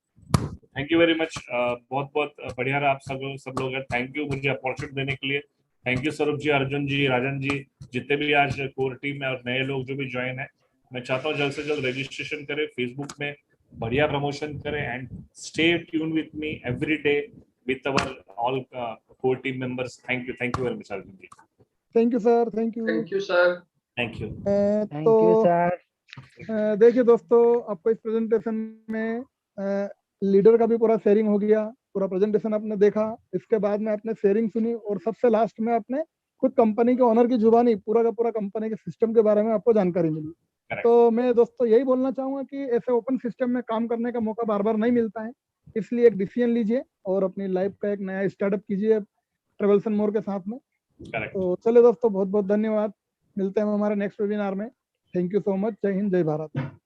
थैंक यू वेरी मच, बहुत बहुत बढ़िया रहा आप सब लोग। थैंक यू मुझे अपॉर्चुनिटी देने के लिए। थैंक यू स्वरूप जी, अर्जुन जी, राजन जी, जितने भी आज कोर टीम है और नए लोग जो भी ज्वाइन है। मैं चाहता हूँ जल्द से जल्द रजिस्ट्रेशन करें, फेसबुक में बढ़िया प्रमोशन करें and stay tune with me every day with our all core team members. Thank you very much Arjun ji. Thank you sir, thank you. Thank you sir. Thank you. तो देखिए दोस्तों, आपको इस प्रेजेंटेशन में लीडर का भी पूरा शेयरिंग हो गया, पूरा प्रेजेंटेशन आपने देखा, इसके बाद में आपने शेयरिंग सुनी और सबसे लास्ट में आपने खुद कंपनी के ओनर की जुबानी पूरा का पूरा कंपनी के सिस्टम के बारे में आपको जानकारी मिली। तो मैं दोस्तों यही बोलना चाहूंगा कि ऐसे ओपन सिस्टम में काम करने का मौका बार बार नहीं मिलता है, इसलिए एक डिसीजन लीजिए और अपनी लाइफ का एक नया स्टार्टअप कीजिए ट्रैवल्स एंड मोर के साथ में। तो चलिए दोस्तों, बहुत बहुत धन्यवाद, मिलते हैं हमारे नेक्स्ट वेबिनार में। Thank you so much. जय हिंद, जय भारत।